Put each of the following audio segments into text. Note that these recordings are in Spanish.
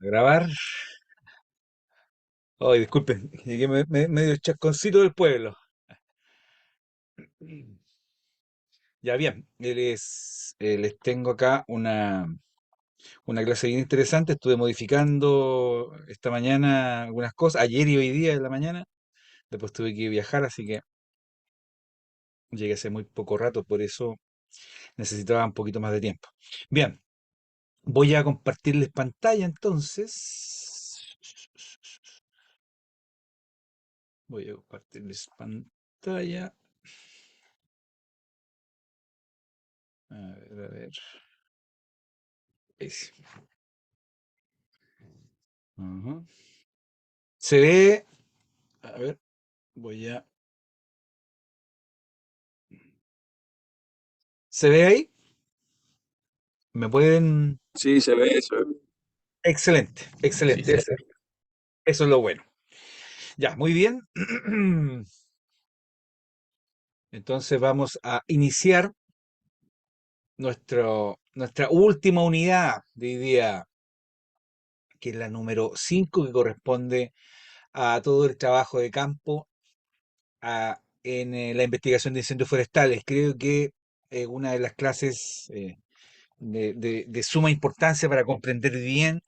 A grabar. Ay, disculpen, llegué medio chasconcito del pueblo. Ya bien, les tengo acá una clase bien interesante. Estuve modificando esta mañana algunas cosas, ayer y hoy día de la mañana. Después tuve que viajar, así que llegué hace muy poco rato, por eso necesitaba un poquito más de tiempo. Bien, voy a compartirles pantalla entonces. Voy a compartirles pantalla. A ver, a ver. Ahí sí. Ujú. Se ve, a ver, voy a, ¿se ve ahí? ¿Me pueden? Sí, se ve eso. Excelente, Sí, excelente, se eso es lo bueno. Ya, muy bien. Entonces vamos a iniciar nuestra última unidad de hoy día, que es la número 5, que corresponde a todo el trabajo de campo en la investigación de incendios forestales. Creo que una de las clases de suma importancia para comprender bien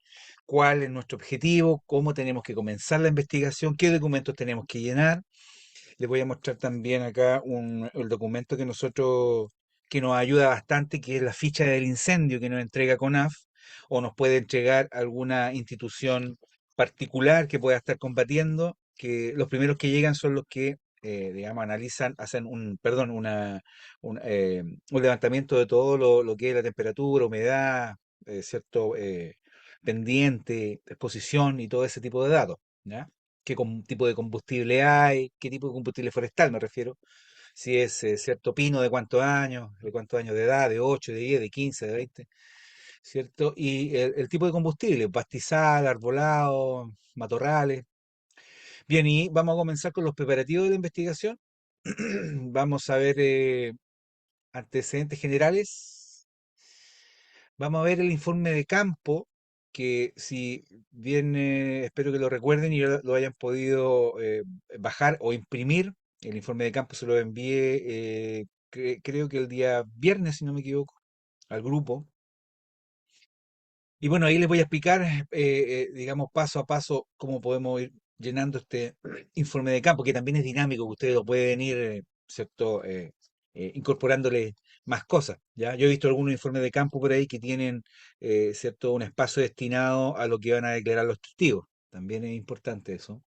cuál es nuestro objetivo, cómo tenemos que comenzar la investigación, qué documentos tenemos que llenar. Les voy a mostrar también acá el documento que nos ayuda bastante, que es la ficha del incendio que nos entrega CONAF o nos puede entregar alguna institución particular que pueda estar combatiendo, que los primeros que llegan son los que, digamos, analizan, hacen un levantamiento de todo lo que es la temperatura, humedad, cierto, pendiente, exposición y todo ese tipo de datos, ¿ya? Qué tipo de combustible hay, qué tipo de combustible forestal me refiero, si es cierto pino de cuántos años de edad, de 8 de 10 de 15 de 20, ¿cierto? Y el tipo de combustible, pastizal, arbolado, matorrales. Bien, y vamos a comenzar con los preparativos de la investigación. Vamos a ver antecedentes generales. Vamos a ver el informe de campo, que si bien espero que lo recuerden y lo hayan podido bajar o imprimir. El informe de campo se lo envié, creo que el día viernes, si no me equivoco, al grupo. Y bueno, ahí les voy a explicar, digamos, paso a paso cómo podemos ir llenando este informe de campo, que también es dinámico, que ustedes lo pueden ir, ¿cierto? Incorporándole más cosas, ¿ya? Yo he visto algunos informes de campo por ahí que tienen, ¿cierto? Un espacio destinado a lo que van a declarar los testigos. También es importante eso.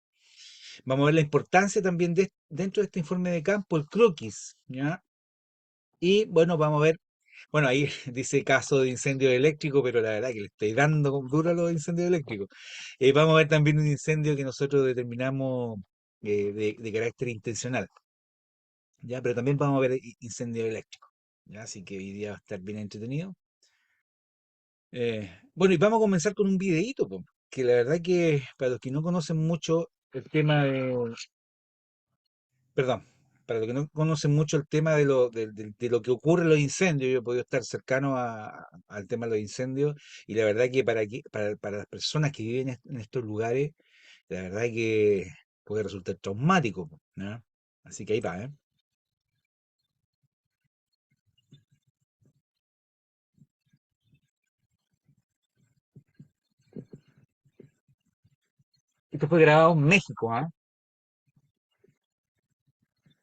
Vamos a ver la importancia también dentro de este informe de campo, el croquis, ¿ya? Y bueno, vamos a ver, bueno, ahí dice caso de incendio eléctrico, pero la verdad que le estoy dando con duro a los incendios eléctricos. Vamos a ver también un incendio que nosotros determinamos de carácter intencional, ¿ya? Pero también vamos a ver incendio eléctrico, ¿ya? Así que hoy día va a estar bien entretenido. Bueno, y vamos a comenzar con un videíto, po, que la verdad que para los que no conocen mucho el tema de, perdón, para los que no conocen mucho el tema de lo que ocurre en los incendios, yo he podido estar cercano al tema de los incendios y la verdad que para las personas que viven en estos lugares, la verdad que puede resultar traumático, po, ¿no? Así que ahí va, ¿eh? Esto fue grabado en México, ¿ah?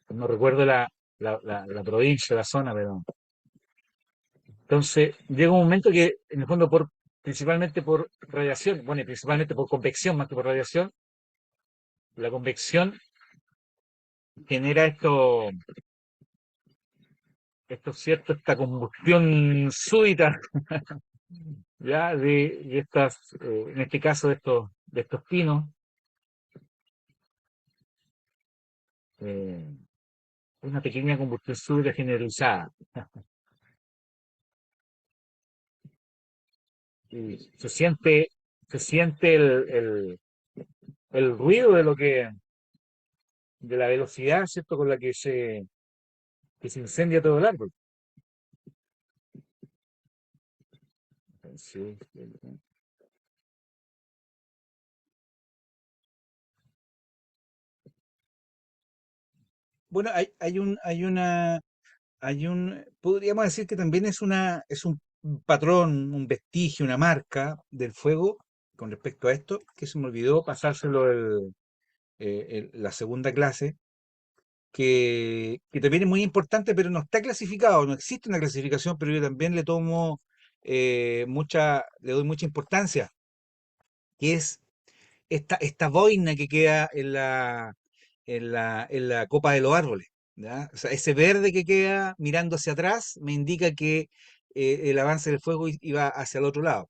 No recuerdo la provincia, la zona, pero... Entonces, llega un momento que, en el fondo, principalmente por radiación, bueno, y principalmente por convección más que por radiación, la convección genera cierto, esta combustión súbita, ya, de estas, en este caso de estos pinos, eh, una pequeña combustión súbita generalizada. Y se siente el ruido de la velocidad, ¿cierto?, con la que se incendia todo el árbol. Sí, Bueno, podríamos decir que también es un patrón, un vestigio, una marca del fuego con respecto a esto, que se me olvidó pasárselo la segunda clase, que también es muy importante, pero no está clasificado, no existe una clasificación, pero yo también le doy mucha importancia, que es esta boina que queda en la copa de los árboles, ¿ya? O sea, ese verde que queda mirando hacia atrás me indica que el avance del fuego iba hacia el otro lado,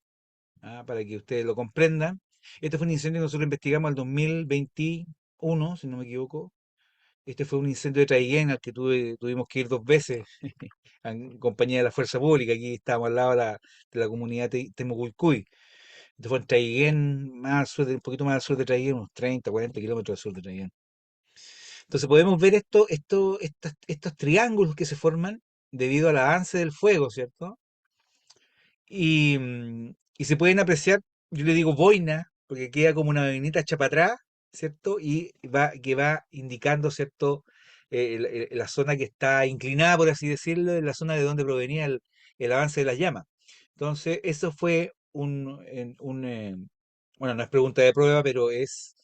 ¿ah? Para que ustedes lo comprendan. Este fue un incendio que nosotros investigamos en el 2021, si no me equivoco. Este fue un incendio de Traiguén al que tuvimos que ir dos veces en compañía de la Fuerza Pública. Aquí estábamos al lado de la comunidad Temucuicui. Esto fue en Traiguén, un poquito más al sur de Traiguén, unos 30, 40 kilómetros al sur de Traiguén. Entonces podemos ver estos triángulos que se forman debido al avance del fuego, ¿cierto? Y se pueden apreciar, yo le digo boina, porque queda como una boinita hecha para atrás, ¿cierto? Que va indicando, ¿cierto? La zona que está inclinada, por así decirlo, es la zona de donde provenía el avance de las llamas. Entonces, eso fue bueno, no es pregunta de prueba, pero es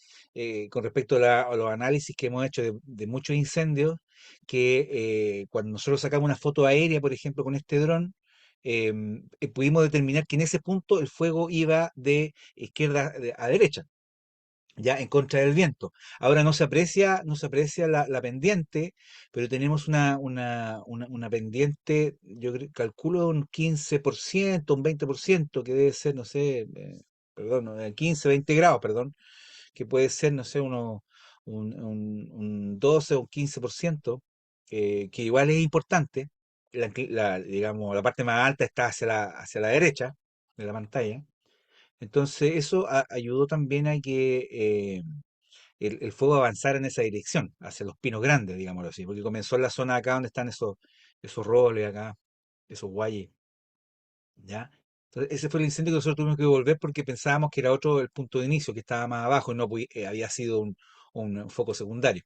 con respecto a los análisis que hemos hecho de muchos incendios, que cuando nosotros sacamos una foto aérea, por ejemplo, con este dron, pudimos determinar que en ese punto el fuego iba de izquierda a derecha, ya en contra del viento. Ahora no se aprecia la pendiente, pero tenemos una pendiente, calculo un 15%, un 20%, que debe ser, no sé, perdón, 15, 20 grados, perdón, que puede ser, no sé, un 12 o un 15%, que igual es importante. Digamos, la parte más alta está hacia la derecha de la pantalla. Entonces, eso ayudó también a que el fuego avanzara en esa dirección, hacia los pinos grandes, digámoslo así, porque comenzó en la zona acá donde están esos robles acá, esos guayes, ¿ya? Entonces, ese fue el incendio que nosotros tuvimos que devolver porque pensábamos que era otro el punto de inicio, que estaba más abajo y no había sido un foco secundario,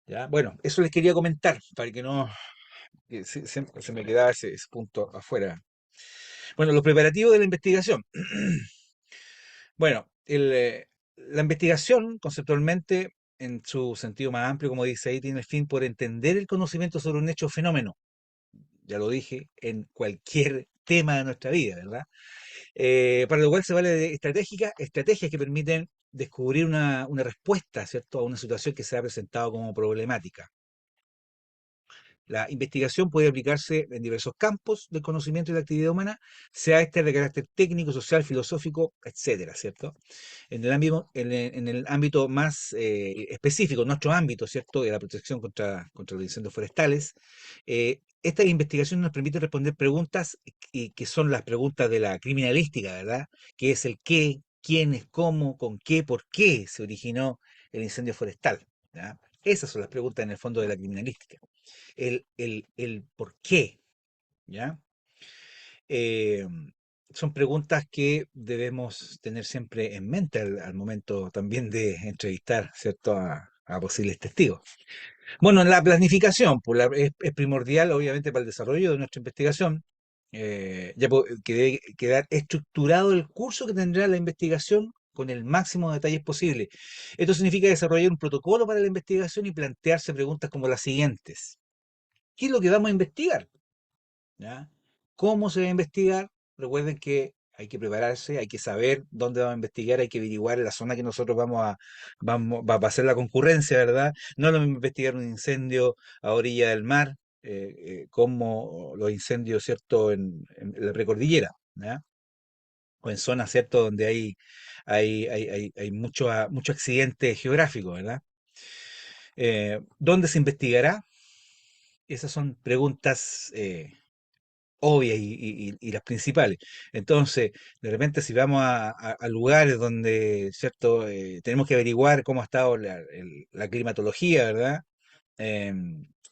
¿ya? Bueno, eso les quería comentar para que no se me quedaba ese punto afuera. Bueno, los preparativos de la investigación. Bueno, la investigación, conceptualmente, en su sentido más amplio, como dice ahí, tiene el fin por entender el conocimiento sobre un hecho o fenómeno. Ya lo dije, en cualquier tema de nuestra vida, ¿verdad? Para lo cual se vale de estrategias que permiten descubrir una respuesta, ¿cierto?, a una situación que se ha presentado como problemática. La investigación puede aplicarse en diversos campos del conocimiento y de la actividad humana, sea este de carácter técnico, social, filosófico, etcétera, ¿cierto? En el ámbito más específico, nuestro ámbito, ¿cierto?, de la protección contra los incendios forestales, esta investigación nos permite responder preguntas y que son las preguntas de la criminalística, ¿verdad? Que es el qué, quiénes, cómo, con qué, por qué se originó el incendio forestal, ¿ya? Esas son las preguntas en el fondo de la criminalística. El por qué, ¿ya? Eh, Son preguntas que debemos tener siempre en mente al momento también de entrevistar, ¿cierto?, a posibles testigos. Bueno, la planificación es primordial, obviamente, para el desarrollo de nuestra investigación. Que debe quedar estructurado el curso que tendrá la investigación con el máximo de detalles posible. Esto significa desarrollar un protocolo para la investigación y plantearse preguntas como las siguientes. ¿Qué es lo que vamos a investigar? ¿Ya? ¿Cómo se va a investigar? Recuerden que hay que prepararse, hay que saber dónde vamos a investigar, hay que averiguar la zona que nosotros va a hacer la concurrencia, ¿verdad? No es lo mismo investigar un incendio a orilla del mar, como los incendios, ¿cierto?, en la precordillera, ¿ya? O en zonas, ¿cierto?, donde hay mucho accidente geográfico, ¿verdad? ¿Dónde se investigará? Esas son preguntas obvias y las principales. Entonces, de repente, si vamos a lugares donde, ¿cierto?, tenemos que averiguar cómo ha estado la climatología, ¿verdad?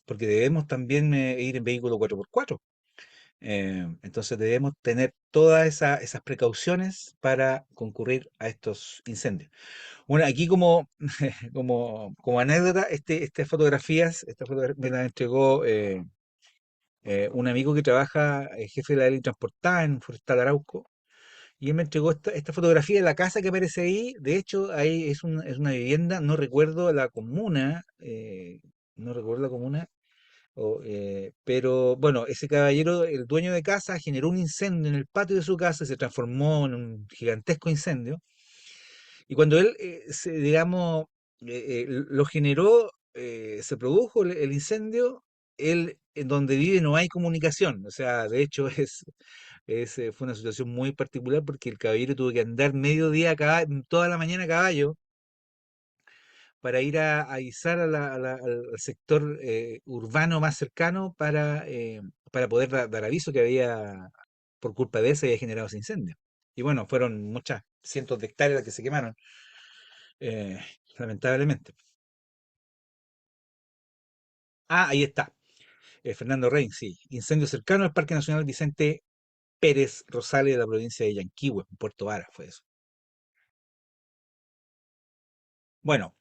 Porque debemos también ir en vehículo 4x4. Entonces debemos tener todas esas precauciones para concurrir a estos incendios. Bueno, aquí como anécdota, esta fotografía me la entregó un amigo que trabaja, jefe de la ley transportada en Forestal Arauco, y él me entregó esta fotografía de la casa que aparece ahí. De hecho, ahí es una vivienda, no recuerdo la comuna, no recuerdo la comuna, pero bueno, ese caballero, el dueño de casa, generó un incendio en el patio de su casa, se transformó en un gigantesco incendio. Y cuando él, digamos, lo generó, se produjo el incendio, él, en donde vive no hay comunicación. O sea, de hecho, fue una situación muy particular porque el caballero tuvo que andar mediodía, toda la mañana a caballo, para ir a avisar al sector urbano más cercano para poder dar aviso que por culpa de eso, había generado ese incendio. Y bueno, fueron muchas cientos de hectáreas que se quemaron, eh, lamentablemente. Ah, ahí está, Fernando Rey, sí. Incendio cercano al Parque Nacional Vicente Pérez Rosales de la provincia de Yanquihue, en Puerto Vara, fue eso. Bueno,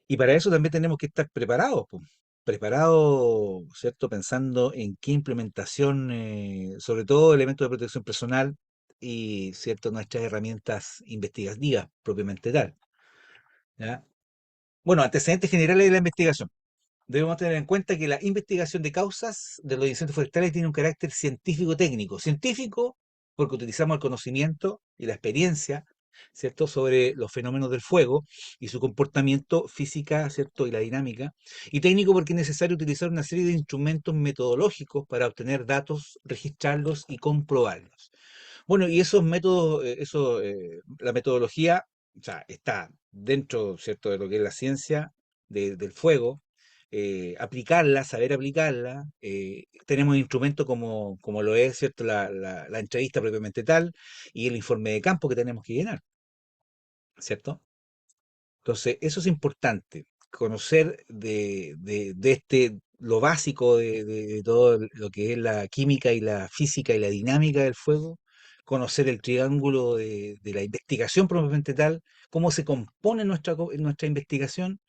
y para eso también tenemos que estar preparados, po. Preparados, ¿cierto? Pensando en qué implementación, sobre todo elementos de protección personal y, ¿cierto? Nuestras herramientas investigativas propiamente tal, ¿ya? Bueno, antecedentes generales de la investigación. Debemos tener en cuenta que la investigación de causas de los incendios forestales tiene un carácter científico-técnico. Científico, porque utilizamos el conocimiento y la experiencia, ¿cierto?, sobre los fenómenos del fuego y su comportamiento física, ¿cierto?, y la dinámica. Y técnico, porque es necesario utilizar una serie de instrumentos metodológicos para obtener datos, registrarlos y comprobarlos. Bueno, y esos métodos, la metodología, o sea, está dentro, ¿cierto?, de lo que es la ciencia del fuego, aplicarla, saber aplicarla. Tenemos instrumentos como lo es, ¿cierto?, la entrevista propiamente tal y el informe de campo que tenemos que llenar, ¿cierto? Entonces, eso es importante, conocer lo básico de todo lo que es la química y la física y la dinámica del fuego, conocer el triángulo de la investigación propiamente tal, cómo se compone nuestra investigación,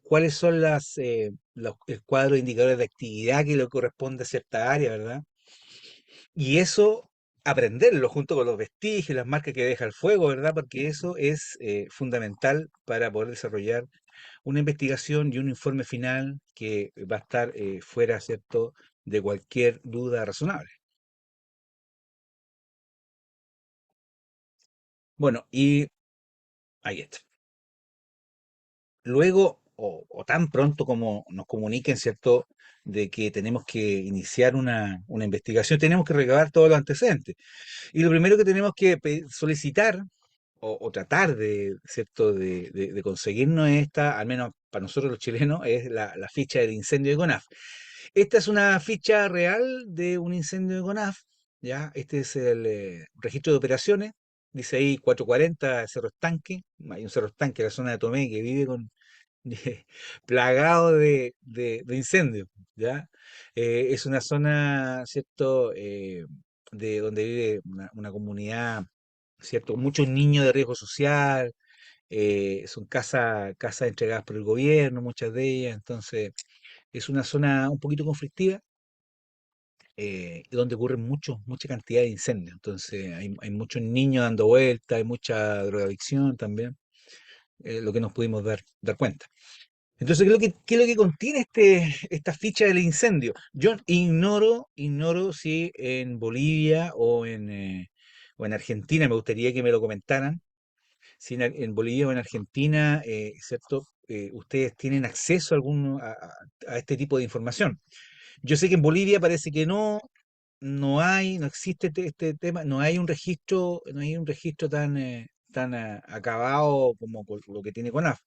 cuáles son el cuadro de indicadores de actividad que le corresponde a cierta área, ¿verdad? Y eso, aprenderlo junto con los vestigios, las marcas que deja el fuego, ¿verdad? Porque eso es fundamental para poder desarrollar una investigación y un informe final que va a estar fuera, ¿cierto?, de cualquier duda razonable. Bueno, y ahí está. Luego, o tan pronto como nos comuniquen, ¿cierto?, de que tenemos que iniciar una investigación, tenemos que recabar todos los antecedentes. Y lo primero que tenemos que solicitar o tratar ¿cierto?, de conseguirnos esta, al menos para nosotros los chilenos, es la ficha del incendio de CONAF. Esta es una ficha real de un incendio de CONAF, ¿ya? Este es el registro de operaciones. Dice ahí 440 Cerro Estanque. Hay un Cerro Estanque en la zona de Tomé que vive plagado de incendios, ¿ya? Es una zona, ¿cierto?, de donde vive una comunidad, ¿cierto? Muchos niños de riesgo social, son casas entregadas por el gobierno, muchas de ellas, entonces es una zona un poquito conflictiva, donde ocurren mucha cantidad de incendios, entonces hay muchos niños dando vueltas, hay mucha drogadicción también, lo que nos pudimos dar cuenta. Entonces, ¿qué es lo que contiene esta ficha del incendio? Yo ignoro si en Bolivia o en Argentina, me gustaría que me lo comentaran, si en Bolivia o en Argentina, ¿cierto? Ustedes tienen acceso a este tipo de información. Yo sé que en Bolivia parece que no existe este tema, no hay un registro tan acabado como lo que tiene CONAF.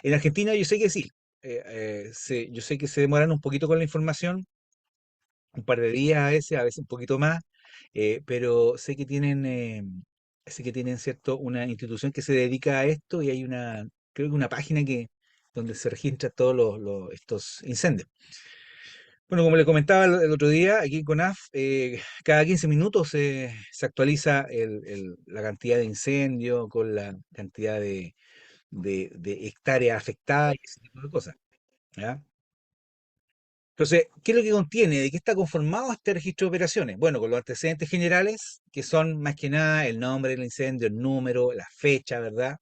En Argentina yo sé que sí. Yo sé que se demoran un poquito con la información, un par de días a veces un poquito más, pero sé que tienen, cierto, una institución que se dedica a esto y creo que una página donde se registran todos estos incendios. Bueno, como le comentaba el otro día, aquí en CONAF, cada 15 minutos se actualiza la cantidad de incendios con la cantidad de hectáreas afectadas y ese tipo de cosas. ¿Ya? Entonces, ¿qué es lo que contiene? ¿De qué está conformado este registro de operaciones? Bueno, con los antecedentes generales, que son más que nada el nombre del incendio, el número, la fecha, ¿verdad?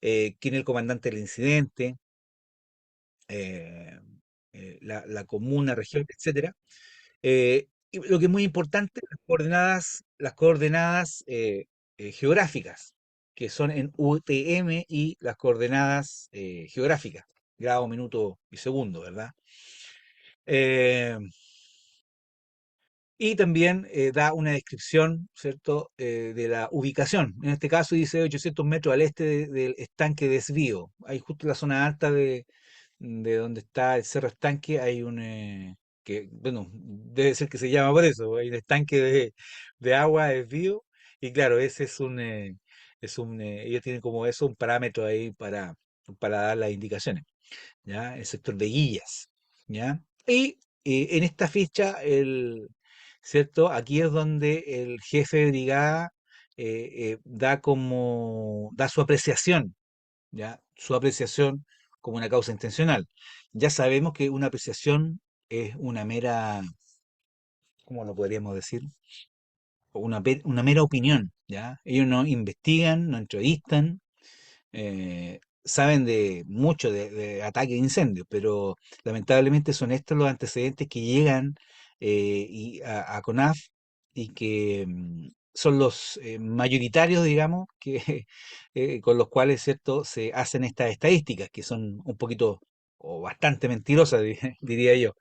Quién es el comandante del incidente, eh, la comuna, región, etcétera. Y lo que es muy importante, las coordenadas geográficas, que son en UTM y las coordenadas geográficas, grado, minuto y segundo, ¿verdad? Eh, y también da una descripción, ¿cierto?, de la ubicación. En este caso dice 800 metros al este del estanque desvío. Ahí justo en la zona alta de donde está el Cerro Estanque hay que, bueno, debe ser que se llama por eso, hay un estanque de agua desvío. Y claro, ese ellos tienen como eso un parámetro ahí para dar las indicaciones. ¿Ya? El sector de Guillas, ¿ya? Y en esta ficha, ¿cierto? Aquí es donde el jefe de brigada da su apreciación, ¿ya? Su apreciación como una causa intencional. Ya sabemos que una apreciación es una mera, ¿cómo lo podríamos decir? Una mera opinión, ¿ya? Ellos no investigan, no entrevistan, saben de mucho de ataques de incendios, pero lamentablemente son estos los antecedentes que llegan a CONAF y que son los mayoritarios, digamos, que, con los cuales, ¿cierto?, se hacen estas estadísticas, que son un poquito o bastante mentirosas, diría yo.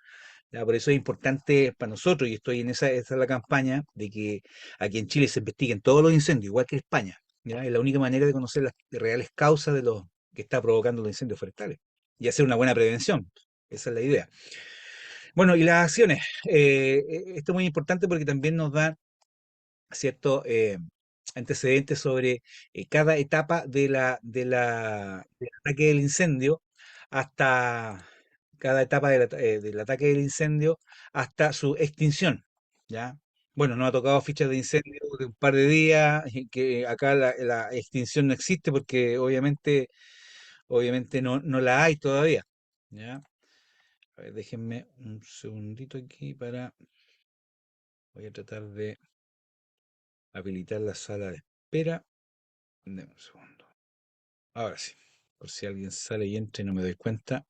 Ya, por eso es importante para nosotros, y estoy en esa es la campaña, de que aquí en Chile se investiguen todos los incendios, igual que en España. ¿Ya? Es la única manera de conocer las reales causas de lo que está provocando los incendios forestales y hacer una buena prevención. Esa es la idea. Bueno, y las acciones. Esto es muy importante porque también nos da ciertos antecedentes sobre cada etapa del ataque del incendio hasta cada etapa del ataque del incendio hasta su extinción, ¿ya? Bueno, nos ha tocado fichas de incendio de un par de días, y que acá la extinción no existe porque obviamente no la hay todavía, ¿ya? A ver, déjenme un segundito aquí voy a tratar de habilitar la sala de espera. Deme un segundo. Ahora sí, por si alguien sale y entra y no me doy cuenta.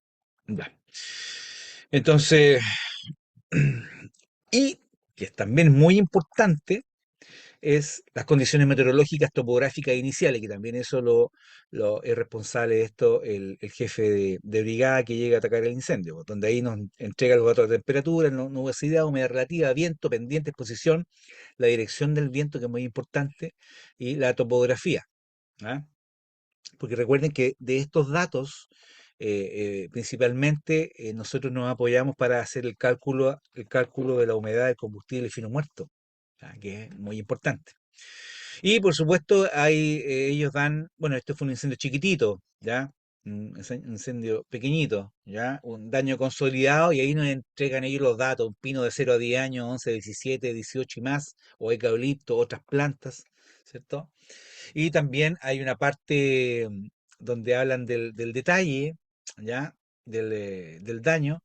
Ya. Entonces, y que es también muy importante, es las condiciones meteorológicas topográficas iniciales, que también eso lo es responsable de esto el jefe de brigada que llega a atacar el incendio, pues, donde ahí nos entrega los datos de temperatura, nubosidad, humedad relativa, viento, pendiente, exposición, la dirección del viento, que es muy importante, y la topografía. ¿Ah? Porque recuerden que de estos datos, principalmente nosotros nos apoyamos para hacer el cálculo de la humedad del combustible fino muerto, que es muy importante. Y por supuesto, ellos dan, bueno, esto fue un incendio chiquitito, ¿ya? Un incendio pequeñito, ¿ya? Un daño consolidado, y ahí nos entregan ellos los datos: un pino de 0 a 10 años, 11, 17, 18 y más, o eucalipto, otras plantas, ¿cierto? Y también hay una parte donde hablan del detalle, ¿ya? Del daño.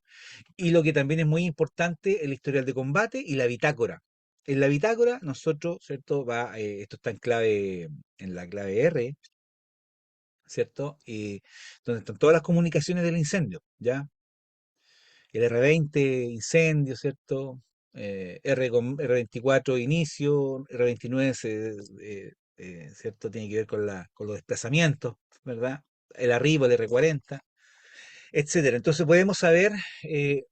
Y lo que también es muy importante, el historial de combate y la bitácora. En la bitácora, nosotros, ¿cierto? Esto está en la clave R, ¿cierto? Y donde están todas las comunicaciones del incendio, ¿ya? El R20 incendio, ¿cierto? R24 inicio, R29 ¿cierto? Tiene que ver con los desplazamientos, ¿verdad? El arribo, el R40, etcétera. Entonces podemos saber,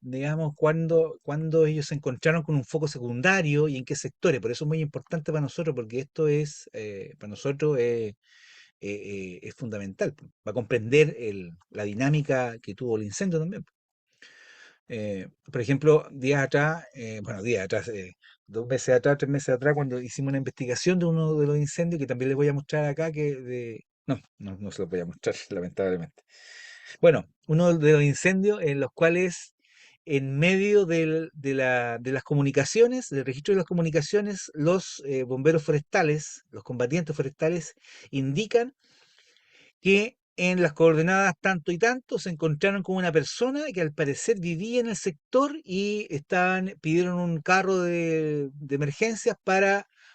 digamos, cuándo ellos se encontraron con un foco secundario y en qué sectores. Por eso es muy importante para nosotros, porque esto para nosotros es fundamental, para comprender la dinámica que tuvo el incendio también. Por ejemplo, días atrás, bueno, días atrás, 2 meses atrás, 3 meses atrás, cuando hicimos una investigación de uno de los incendios, que también les voy a mostrar acá, no se los voy a mostrar, lamentablemente. Bueno, uno de los incendios en los cuales en medio de las comunicaciones, del registro de las comunicaciones, los bomberos forestales, los combatientes forestales, indican que en las coordenadas tanto y tanto se encontraron con una persona que al parecer vivía en el sector y pidieron un carro de emergencias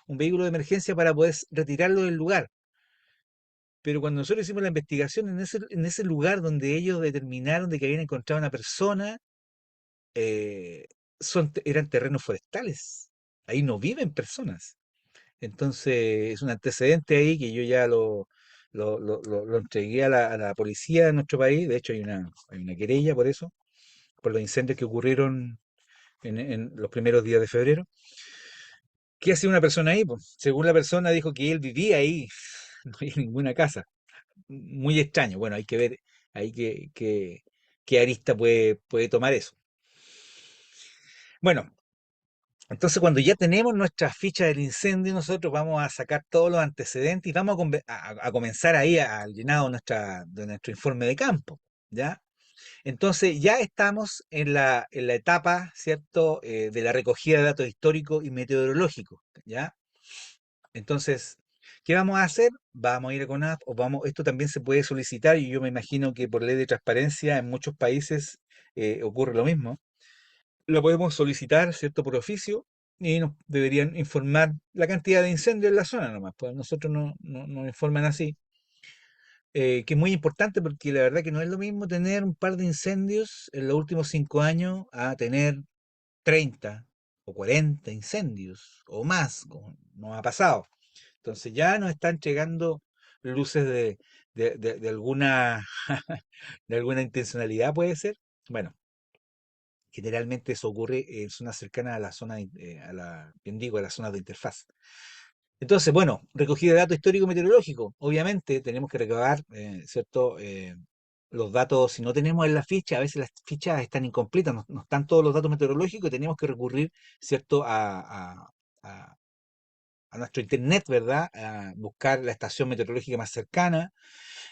un vehículo de emergencia para poder retirarlo del lugar. Pero cuando nosotros hicimos la investigación en ese lugar donde ellos determinaron de que habían encontrado una persona, eh, eran terrenos forestales. Ahí no viven personas. Entonces, es un antecedente ahí que yo ya lo entregué a la policía de nuestro país. De hecho, hay una querella por eso, por los incendios que ocurrieron en los primeros días de febrero. ¿Qué hacía una persona ahí? Pues, según la persona dijo que él vivía ahí, no hay ninguna casa. Muy extraño. Bueno, hay que ver ahí qué arista puede tomar eso. Bueno, entonces, cuando ya tenemos nuestra ficha del incendio, nosotros vamos a sacar todos los antecedentes y vamos a comenzar ahí al llenado de nuestro informe de campo, ¿ya? Entonces, ya estamos en la etapa, ¿cierto?, de la recogida de datos históricos y meteorológicos, ¿ya? Entonces, ¿qué vamos a hacer? Vamos a ir a CONAF o esto también se puede solicitar y yo me imagino que por ley de transparencia en muchos países ocurre lo mismo. Lo podemos solicitar, ¿cierto?, por oficio y nos deberían informar la cantidad de incendios en la zona nomás, pues nosotros no nos informan así, que es muy importante porque la verdad que no es lo mismo tener un par de incendios en los últimos 5 años a tener 30 o 40 incendios o más, como nos ha pasado. Entonces ya nos están llegando luces de alguna, de alguna intencionalidad, puede ser. Bueno, generalmente eso ocurre en zonas cercanas a la zona, bien digo, a la zona de interfaz. Entonces, bueno, recogida de datos histórico meteorológico. Obviamente tenemos que recabar, ¿cierto? Los datos, si no tenemos en la ficha, a veces las fichas están incompletas, no están todos los datos meteorológicos y tenemos que recurrir, ¿cierto? A- a nuestro internet, ¿verdad? A buscar la estación meteorológica más cercana.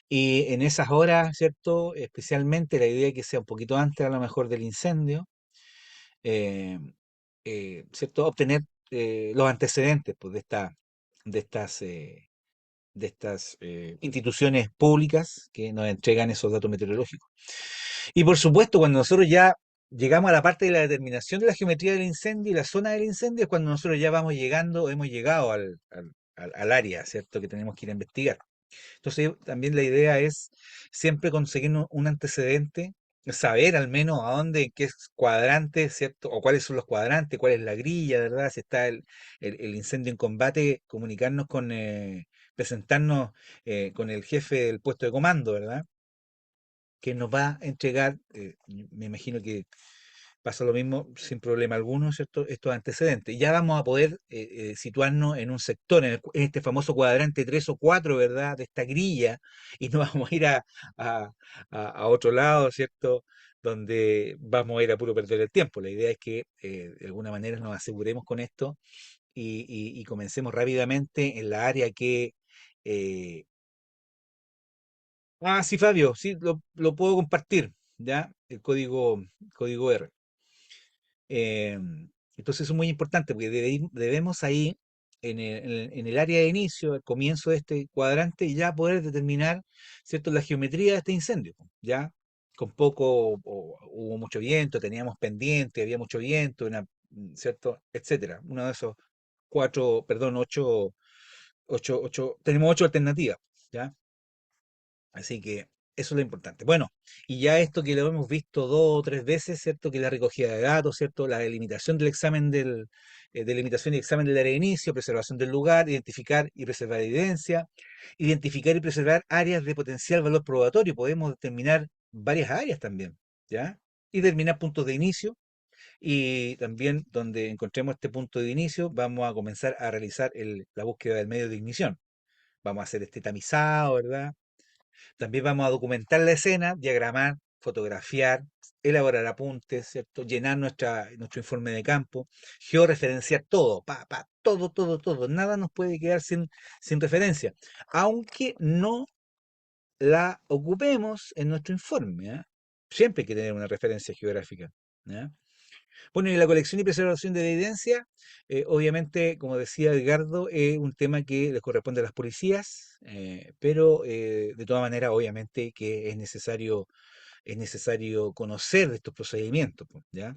Y en esas horas, ¿cierto? Especialmente la idea es que sea un poquito antes a lo mejor del incendio, eh, ¿cierto? Obtener los antecedentes pues, de estas, eh, de estas instituciones públicas que nos entregan esos datos meteorológicos. Y por supuesto, cuando nosotros ya llegamos a la parte de la determinación de la geometría del incendio y la zona del incendio, es cuando nosotros ya vamos llegando, hemos llegado al área, ¿cierto? Que tenemos que ir a investigar. Entonces, también la idea es siempre conseguir un antecedente, saber al menos a dónde, en qué cuadrante, ¿cierto? O cuáles son los cuadrantes, cuál es la grilla, ¿verdad? Si está el incendio en combate, comunicarnos presentarnos con el jefe del puesto de comando, ¿verdad? Que nos va a entregar, me imagino que pasa lo mismo sin problema alguno, ¿cierto? Estos antecedentes. Ya vamos a poder situarnos en un sector, en este famoso cuadrante 3 o 4, ¿verdad? De esta grilla, y no vamos a ir a otro lado, ¿cierto? Donde vamos a ir a puro perder el tiempo. La idea es que de alguna manera nos aseguremos con esto y comencemos rápidamente en la área que... eh, sí, Fabio, sí, lo puedo compartir, ¿ya? El código R. Entonces eso es muy importante porque debemos ahí, en el área de inicio, al comienzo de este cuadrante, ya poder determinar, ¿cierto?, la geometría de este incendio, ¿ya? Con poco, hubo mucho viento, teníamos pendiente, había mucho viento, ¿cierto? Etcétera. Uno de esos cuatro, perdón, tenemos 8 alternativas, ¿ya? Así que eso es lo importante. Bueno, y ya esto que lo hemos visto 2 o 3 veces, ¿cierto? Que la recogida de datos, ¿cierto? La delimitación del examen delimitación y examen del área de inicio, preservación del lugar, identificar y preservar evidencia, identificar y preservar áreas de potencial valor probatorio. Podemos determinar varias áreas también, ¿ya? Y determinar puntos de inicio. Y también donde encontremos este punto de inicio, vamos a comenzar a realizar la búsqueda del medio de ignición. Vamos a hacer este tamizado, ¿verdad? También vamos a documentar la escena, diagramar, fotografiar, elaborar apuntes, ¿cierto? Llenar nuestro informe de campo, georreferenciar todo, todo, todo, todo. Nada nos puede quedar sin referencia, aunque no la ocupemos en nuestro informe, ¿ah? Siempre hay que tener una referencia geográfica. ¿Ya? Bueno, y la colección y preservación de evidencia, obviamente, como decía Edgardo, es un tema que les corresponde a las policías, pero de todas maneras, obviamente, que es necesario conocer de estos procedimientos, po, ¿ya?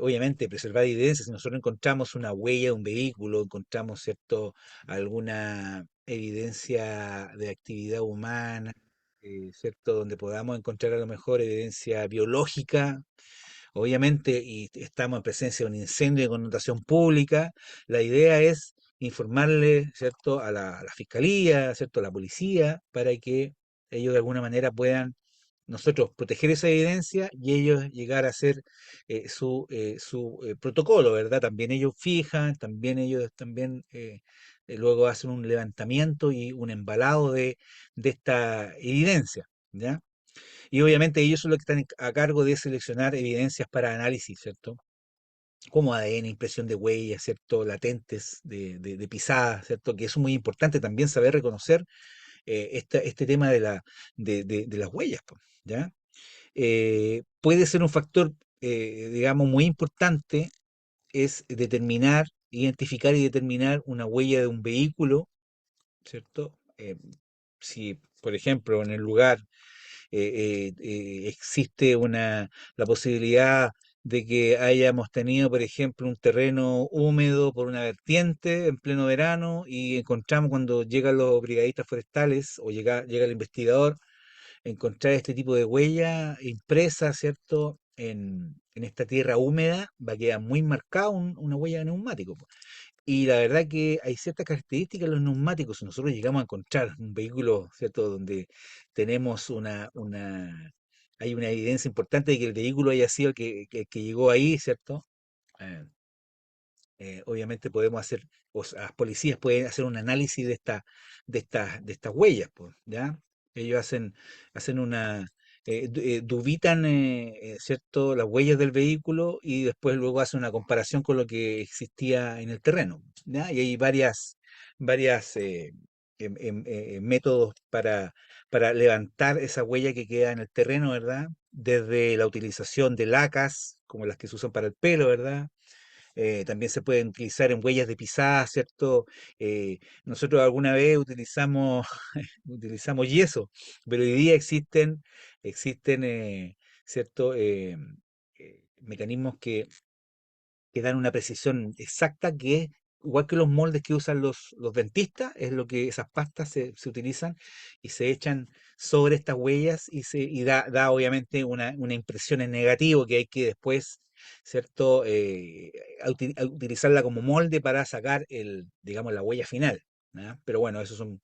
Obviamente, preservar evidencia, si nosotros encontramos una huella de un vehículo, encontramos, ¿cierto?, alguna evidencia de actividad humana, ¿cierto?, donde podamos encontrar a lo mejor evidencia biológica. Obviamente, y estamos en presencia de un incendio de connotación pública, la idea es informarle, ¿cierto?, a la fiscalía, ¿cierto?, a la policía, para que ellos de alguna manera puedan nosotros proteger esa evidencia y ellos llegar a hacer su protocolo, ¿verdad? También ellos fijan, también ellos también luego hacen un levantamiento y un embalado de esta evidencia, ¿ya? Y obviamente ellos son los que están a cargo de seleccionar evidencias para análisis, ¿cierto? Como ADN, impresión de huellas, ¿cierto? Latentes de pisadas, ¿cierto? Que eso es muy importante también saber reconocer este tema de las huellas, po, ¿ya? Puede ser un factor, digamos, muy importante, es determinar, identificar y determinar una huella de un vehículo, ¿cierto? Si, por ejemplo, en el lugar existe la posibilidad de que hayamos tenido, por ejemplo, un terreno húmedo por una vertiente en pleno verano y encontramos cuando llegan los brigadistas forestales o llega el investigador, encontrar este tipo de huella impresa, ¿cierto? En esta tierra húmeda va a quedar muy marcada una huella de neumático, po. Y la verdad que hay ciertas características en los neumáticos. Si nosotros llegamos a encontrar un vehículo, ¿cierto?, donde tenemos hay una evidencia importante de que el vehículo haya sido el que llegó ahí, ¿cierto? Eh, obviamente podemos hacer, las policías pueden hacer un análisis de estas huellas, pues, ¿ya? Ellos hacen dubitan, ¿cierto?, las huellas del vehículo y después luego hacen una comparación con lo que existía en el terreno, ¿ya? Y hay varias métodos para levantar esa huella que queda en el terreno, ¿verdad? Desde la utilización de lacas, como las que se usan para el pelo, ¿verdad? También se pueden utilizar en huellas de pisada, ¿cierto? Nosotros alguna vez utilizamos yeso, pero hoy día existen ¿cierto? Mecanismos que dan una precisión exacta que, igual que los moldes que usan los dentistas, es lo que esas pastas se utilizan y se echan sobre estas huellas y da obviamente una impresión en negativo que hay que después, ¿cierto? A utilizarla como molde para sacar digamos, la huella final, ¿ya? Pero bueno, esos son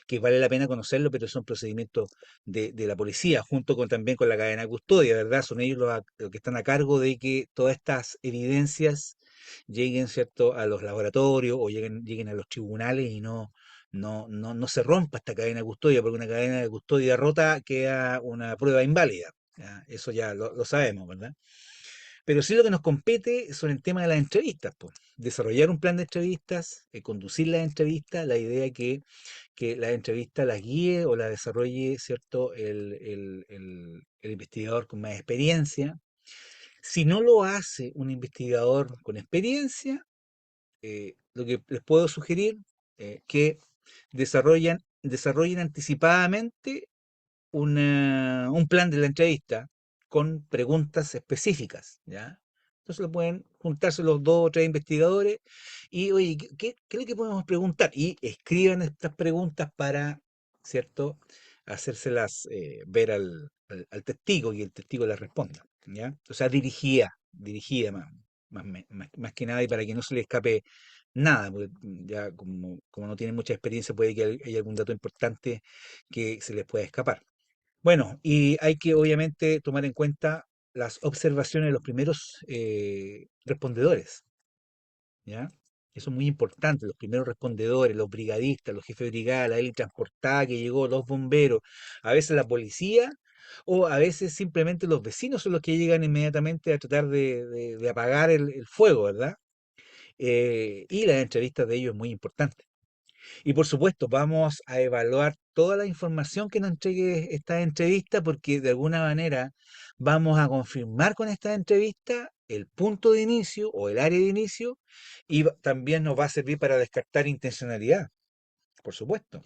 que vale la pena conocerlo, pero son procedimientos de la policía, junto con también con la cadena de custodia, ¿verdad? Son ellos los que están a cargo de que todas estas evidencias lleguen, ¿cierto?, a los laboratorios o lleguen a los tribunales y no se rompa esta cadena de custodia, porque una cadena de custodia rota queda una prueba inválida. ¿Ya? Eso ya lo sabemos, ¿verdad? Pero sí lo que nos compete son el tema de las entrevistas, po. Desarrollar un plan de entrevistas, conducir las entrevistas, la idea que las entrevistas las guíe o las desarrolle, ¿cierto?, el investigador con más experiencia. Si no lo hace un investigador con experiencia, lo que les puedo sugerir que desarrollen anticipadamente un plan de la entrevista con preguntas específicas, ¿ya? Entonces lo pueden juntarse los dos o tres investigadores y, oye, ¿qué es lo que podemos preguntar? Y escriban estas preguntas para, ¿cierto?, hacérselas ver al testigo y el testigo las responda, ¿ya? O sea, dirigida más que nada y para que no se le escape nada, porque ya como no tienen mucha experiencia puede que haya algún dato importante que se les pueda escapar. Bueno, y hay que obviamente tomar en cuenta las observaciones de los primeros respondedores, ¿ya? Eso es muy importante, los primeros respondedores, los brigadistas, los jefes de brigada, la élite transportada que llegó, los bomberos, a veces la policía o a veces simplemente los vecinos son los que llegan inmediatamente a tratar de apagar el fuego, ¿verdad? Y las entrevistas de ellos es muy importante. Y por supuesto, vamos a evaluar toda la información que nos entregue esta entrevista porque de alguna manera vamos a confirmar con esta entrevista el punto de inicio o el área de inicio y también nos va a servir para descartar intencionalidad, por supuesto.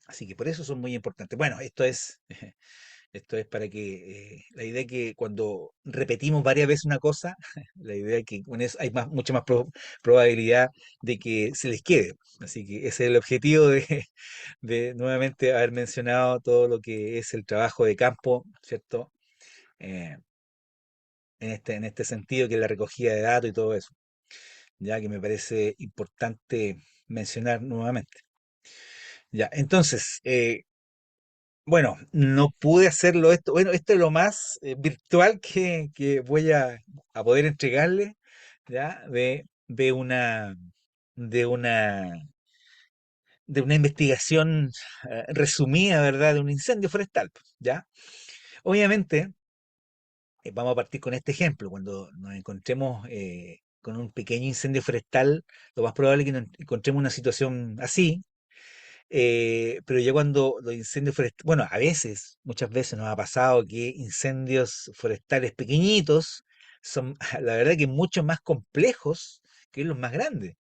Así que por eso son muy importantes. Bueno, esto es para que la idea es que cuando repetimos varias veces una cosa, la idea es que con eso hay mucha más probabilidad de que se les quede. Así que ese es el objetivo de nuevamente haber mencionado todo lo que es el trabajo de campo, ¿cierto? Eh, en este sentido, que es la recogida de datos y todo eso, ya que me parece importante mencionar nuevamente. Ya, entonces, bueno, no pude hacerlo esto. Bueno, esto es lo más virtual que voy a poder entregarle, ¿ya? De una, de una investigación resumida, ¿verdad? De un incendio forestal, ¿ya? Obviamente, vamos a partir con este ejemplo. Cuando nos encontremos con un pequeño incendio forestal, lo más probable es que nos encontremos una situación así, pero ya cuando los incendios forestales, bueno, a veces, muchas veces nos ha pasado que incendios forestales pequeñitos son, la verdad que mucho más complejos que los más grandes.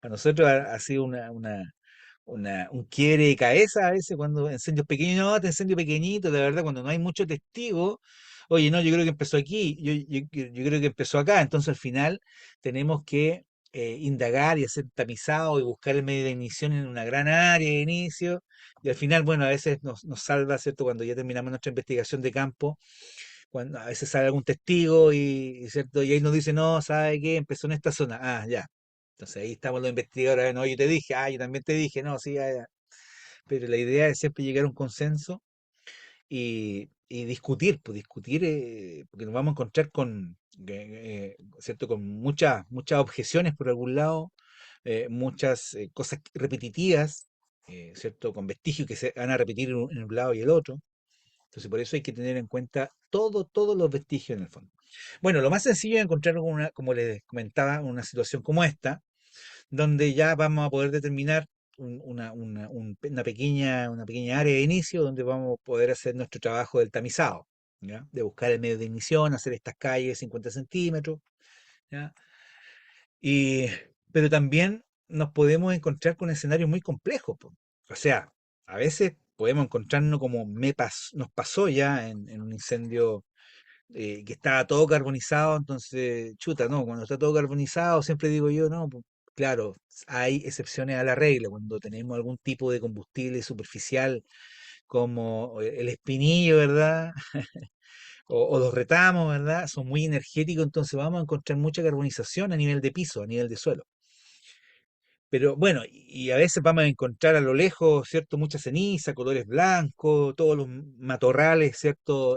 Para nosotros ha sido un quiebre de cabeza a veces cuando incendios pequeños, no, este incendio pequeñito, de verdad, cuando no hay mucho testigo, oye, no, yo creo que empezó aquí, yo creo que empezó acá, entonces al final tenemos que indagar y hacer tamizado y buscar el medio de ignición en una gran área de inicio, y al final, bueno, a veces nos salva, ¿cierto? Cuando ya terminamos nuestra investigación de campo, cuando a veces sale algún testigo ¿cierto? Y ahí nos dice, no, ¿sabe qué? Empezó en esta zona, ah, ya. Entonces ahí estamos los investigadores, no, yo te dije, ah, yo también te dije, no, sí, ya, ya. Pero la idea es siempre llegar a un consenso y discutir, pues discutir, porque nos vamos a encontrar con, ¿cierto? Con muchas objeciones por algún lado, muchas cosas repetitivas, ¿cierto? Con vestigios que se van a repetir en un lado y el otro. Entonces, por eso hay que tener en cuenta todos los vestigios en el fondo. Bueno, lo más sencillo es encontrar una, como les comentaba, una situación como esta, donde ya vamos a poder determinar una pequeña área de inicio donde vamos a poder hacer nuestro trabajo del tamizado, ¿ya? De buscar el medio de ignición, hacer estas calles de 50 centímetros, ¿ya? Y, pero también nos podemos encontrar con escenarios muy complejos, po. O sea, a veces podemos encontrarnos como nos pasó ya en un incendio que estaba todo carbonizado, entonces, chuta, no, cuando está todo carbonizado, siempre digo yo, no, claro, hay excepciones a la regla, cuando tenemos algún tipo de combustible superficial como el espinillo, ¿verdad? O los retamos, ¿verdad? Son muy energéticos, entonces vamos a encontrar mucha carbonización a nivel de piso, a nivel de suelo. Pero bueno, y a veces vamos a encontrar a lo lejos, ¿cierto? Mucha ceniza, colores blancos, todos los matorrales, ¿cierto?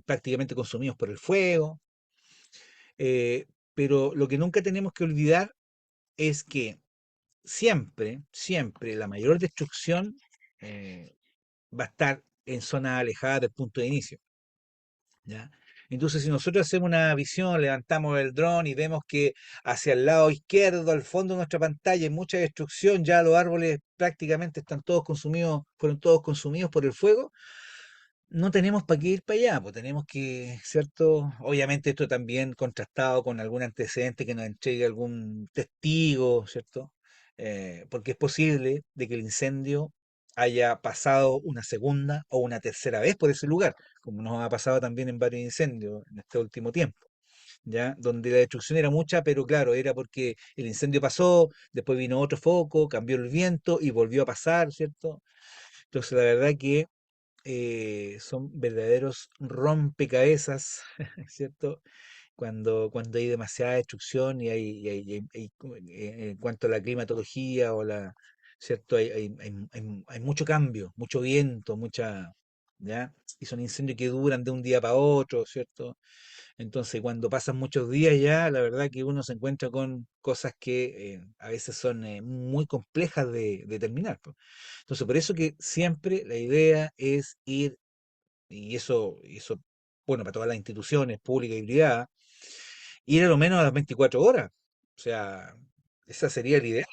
Prácticamente consumidos por el fuego. Eh, pero lo que nunca tenemos que olvidar es que siempre la mayor destrucción eh, va a estar en zonas alejadas del punto de inicio, ¿ya? Entonces, si nosotros hacemos una visión, levantamos el dron y vemos que hacia el lado izquierdo, al fondo de nuestra pantalla, hay mucha destrucción, ya los árboles prácticamente están todos consumidos, fueron todos consumidos por el fuego, no tenemos para qué ir para allá, pues tenemos que, ¿cierto? Obviamente esto también contrastado con algún antecedente que nos entregue algún testigo, ¿cierto? Porque es posible de que el incendio haya pasado una segunda o una tercera vez por ese lugar, como nos ha pasado también en varios incendios en este último tiempo, ¿ya? Donde la destrucción era mucha, pero claro, era porque el incendio pasó, después vino otro foco, cambió el viento y volvió a pasar, ¿cierto? Entonces la verdad que son verdaderos rompecabezas, ¿cierto? Cuando hay demasiada destrucción y en cuanto a la climatología o ¿cierto? Hay mucho cambio, mucho viento, ¿ya? Y son incendios que duran de un día para otro, ¿cierto? Entonces, cuando pasan muchos días ya, la verdad que uno se encuentra con cosas que a veces son muy complejas de terminar, po. Entonces, por eso que siempre la idea es ir, y eso, bueno, para todas las instituciones públicas y privadas, ir a lo menos a las 24 horas. O sea, esa sería la idea.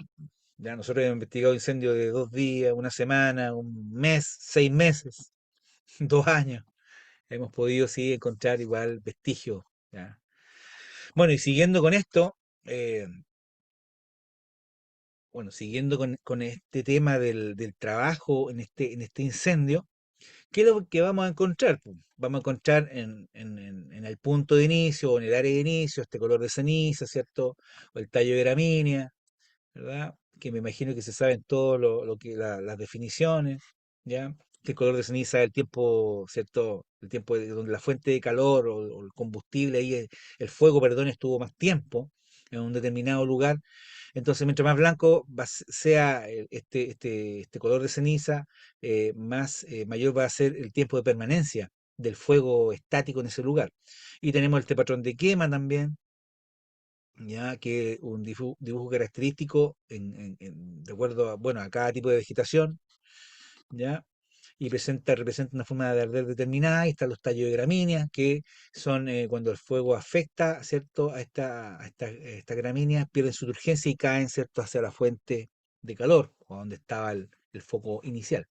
Ya nosotros hemos investigado incendios de 2 días, una semana, un mes, 6 meses, 2 años. Hemos podido sí encontrar igual vestigios. ¿Ya? Bueno, y siguiendo con esto, eh, bueno, siguiendo con este tema del trabajo en este incendio, ¿qué es lo que vamos a encontrar? Pues, vamos a encontrar en el punto de inicio o en el área de inicio este color de ceniza, ¿cierto? O el tallo de gramínea, ¿verdad? Que me imagino que se saben todo lo que las definiciones, ¿ya? Que el color de ceniza es el tiempo, ¿cierto? El tiempo donde la fuente de calor o el combustible ahí, el fuego, perdón, estuvo más tiempo en un determinado lugar. Entonces, mientras más blanco sea este color de ceniza, mayor va a ser el tiempo de permanencia del fuego estático en ese lugar. Y tenemos este patrón de quema también, ya que un dibujo característico de acuerdo a, bueno, a cada tipo de vegetación, ya, y representa una forma de arder determinada. Y están los tallos de gramíneas, que son cuando el fuego afecta, ¿cierto? A esta gramínea, pierden su turgencia y caen, ¿cierto?, hacia la fuente de calor, o donde estaba el foco inicial.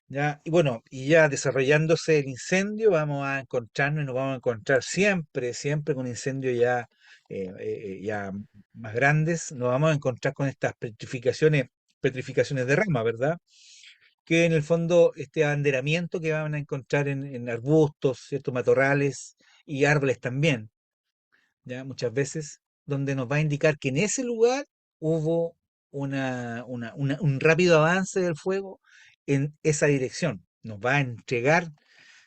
¿Ya? Y bueno, y ya desarrollándose el incendio, vamos a encontrarnos y nos vamos a encontrar siempre, siempre con incendios ya más grandes, nos vamos a encontrar con estas petrificaciones de rama, ¿verdad? Que en el fondo este abanderamiento que van a encontrar en arbustos, ciertos matorrales y árboles también, ¿ya? Muchas veces, donde nos va a indicar que en ese lugar hubo un rápido avance del fuego en esa dirección. Nos va a entregar,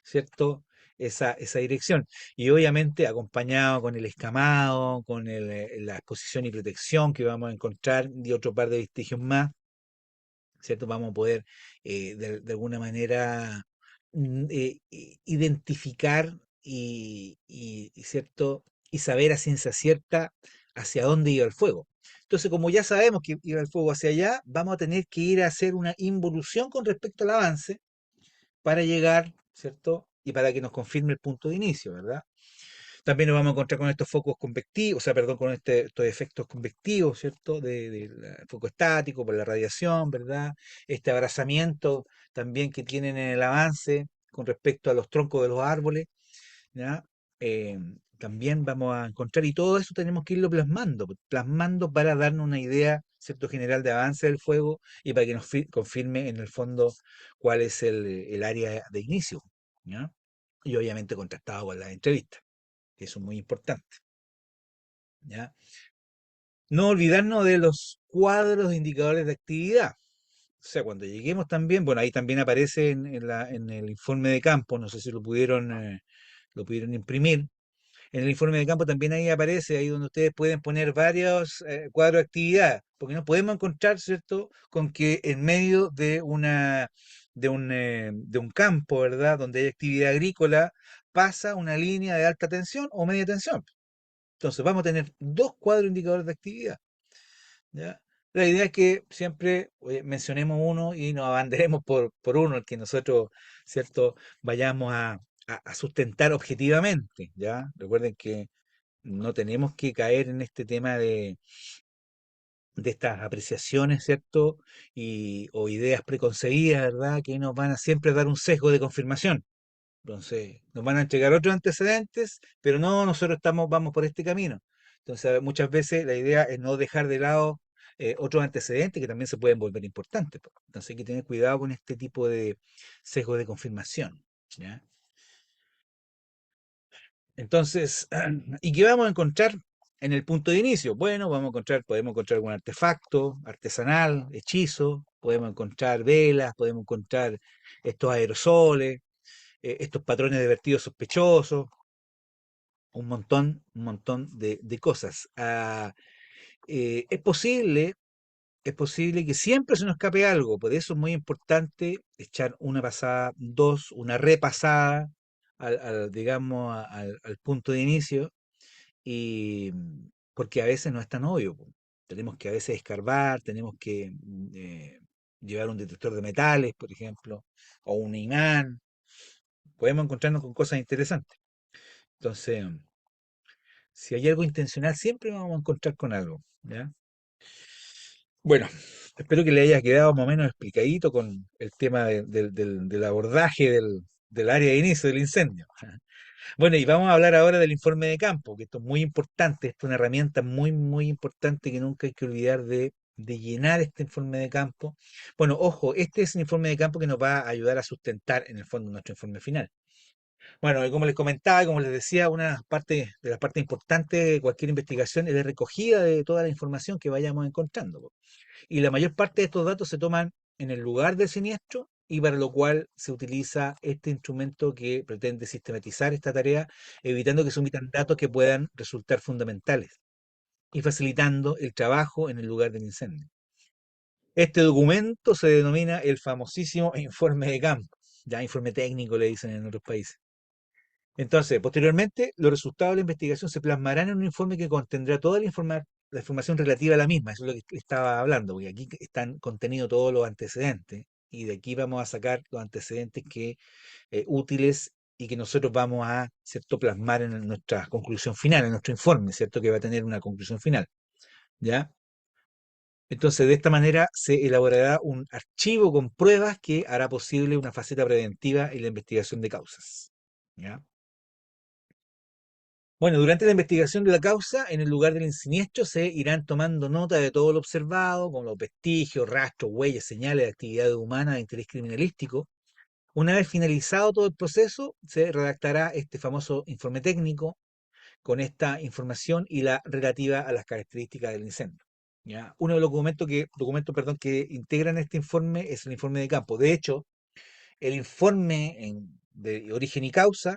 ¿cierto? Esa dirección. Y obviamente acompañado con el escamado, con la exposición y protección que vamos a encontrar y otro par de vestigios más, ¿cierto? Vamos a poder de alguna manera identificar ¿cierto? Y saber a ciencia cierta hacia dónde iba el fuego. Entonces, como ya sabemos que iba el fuego hacia allá, vamos a tener que ir a hacer una involución con respecto al avance para llegar, ¿cierto? Y para que nos confirme el punto de inicio, ¿verdad? También nos vamos a encontrar con estos focos convectivos, o sea, perdón, con estos efectos convectivos, ¿cierto? Foco estático por la radiación, ¿verdad? Este abrazamiento también que tienen en el avance con respecto a los troncos de los árboles, ¿ya? Eh, También vamos a encontrar, y todo eso tenemos que irlo plasmando para darnos una idea, ¿cierto?, general de avance del fuego y para que nos confirme en el fondo cuál es el área de inicio, ¿ya? Y obviamente contrastado con las entrevistas, que eso es muy importante, ¿ya? No olvidarnos de los cuadros de indicadores de actividad. O sea, cuando lleguemos también, bueno, ahí también aparece en el informe de campo, no sé si lo pudieron imprimir. En el informe de campo también ahí aparece, ahí donde ustedes pueden poner varios cuadros de actividad, porque nos podemos encontrar, ¿cierto?, con que en medio de un campo, ¿verdad?, donde hay actividad agrícola, pasa una línea de alta tensión o media tensión. Entonces vamos a tener dos cuadros indicadores de actividad, ¿ya? La idea es que siempre mencionemos uno y nos abanderemos por uno, el que nosotros, ¿cierto?, vayamos a sustentar objetivamente, ¿ya? Recuerden que no tenemos que caer en este tema de estas apreciaciones, ¿cierto? O ideas preconcebidas, ¿verdad? Que nos van a siempre dar un sesgo de confirmación. Entonces, nos van a entregar otros antecedentes, pero no, nosotros vamos por este camino. Entonces, muchas veces la idea es no dejar de lado otros antecedentes que también se pueden volver importantes, po. Entonces hay que tener cuidado con este tipo de sesgo de confirmación, ¿ya? Entonces, ¿y qué vamos a encontrar en el punto de inicio? Bueno, podemos encontrar algún artefacto artesanal, hechizo, podemos encontrar velas, podemos encontrar estos aerosoles, estos patrones de vertido sospechosos, un montón de cosas. Es posible que siempre se nos escape algo, por eso es muy importante echar una pasada, dos, una repasada, digamos, al punto de inicio, y porque a veces no es tan obvio, po. Tenemos que a veces escarbar, tenemos que llevar un detector de metales, por ejemplo, o un imán. Podemos encontrarnos con cosas interesantes. Entonces, si hay algo intencional, siempre vamos a encontrar con algo, ¿ya? Bueno, espero que le haya quedado más o menos explicadito con el tema del abordaje del área de inicio del incendio. Bueno, y vamos a hablar ahora del informe de campo, que esto es muy importante, esto es una herramienta muy, muy importante que nunca hay que olvidar de llenar este informe de campo. Bueno, ojo, este es un informe de campo que nos va a ayudar a sustentar en el fondo nuestro informe final. Bueno, y como les comentaba, y como les decía, una parte de las partes importantes de cualquier investigación es la recogida de toda la información que vayamos encontrando, po. Y la mayor parte de estos datos se toman en el lugar del siniestro y para lo cual se utiliza este instrumento que pretende sistematizar esta tarea, evitando que se omitan datos que puedan resultar fundamentales y facilitando el trabajo en el lugar del incendio. Este documento se denomina el famosísimo informe de campo, ya informe técnico le dicen en otros países. Entonces, posteriormente, los resultados de la investigación se plasmarán en un informe que contendrá toda la información relativa a la misma. Eso es lo que estaba hablando, porque aquí están contenidos todos los antecedentes y de aquí vamos a sacar los antecedentes que útiles y que nosotros vamos a, ¿cierto?, plasmar en nuestra conclusión final, en nuestro informe, ¿cierto?, que va a tener una conclusión final, ¿ya? Entonces, de esta manera se elaborará un archivo con pruebas que hará posible una faceta preventiva en la investigación de causas, ¿ya? Bueno, durante la investigación de la causa, en el lugar del siniestro se irán tomando nota de todo lo observado, como los vestigios, rastros, huellas, señales de actividad humana de interés criminalístico. Una vez finalizado todo el proceso, se redactará este famoso informe técnico con esta información y la relativa a las características del incendio. ¿Ya? Uno de los documentos, que integran este informe es el informe de campo. De hecho, el informe de origen y causa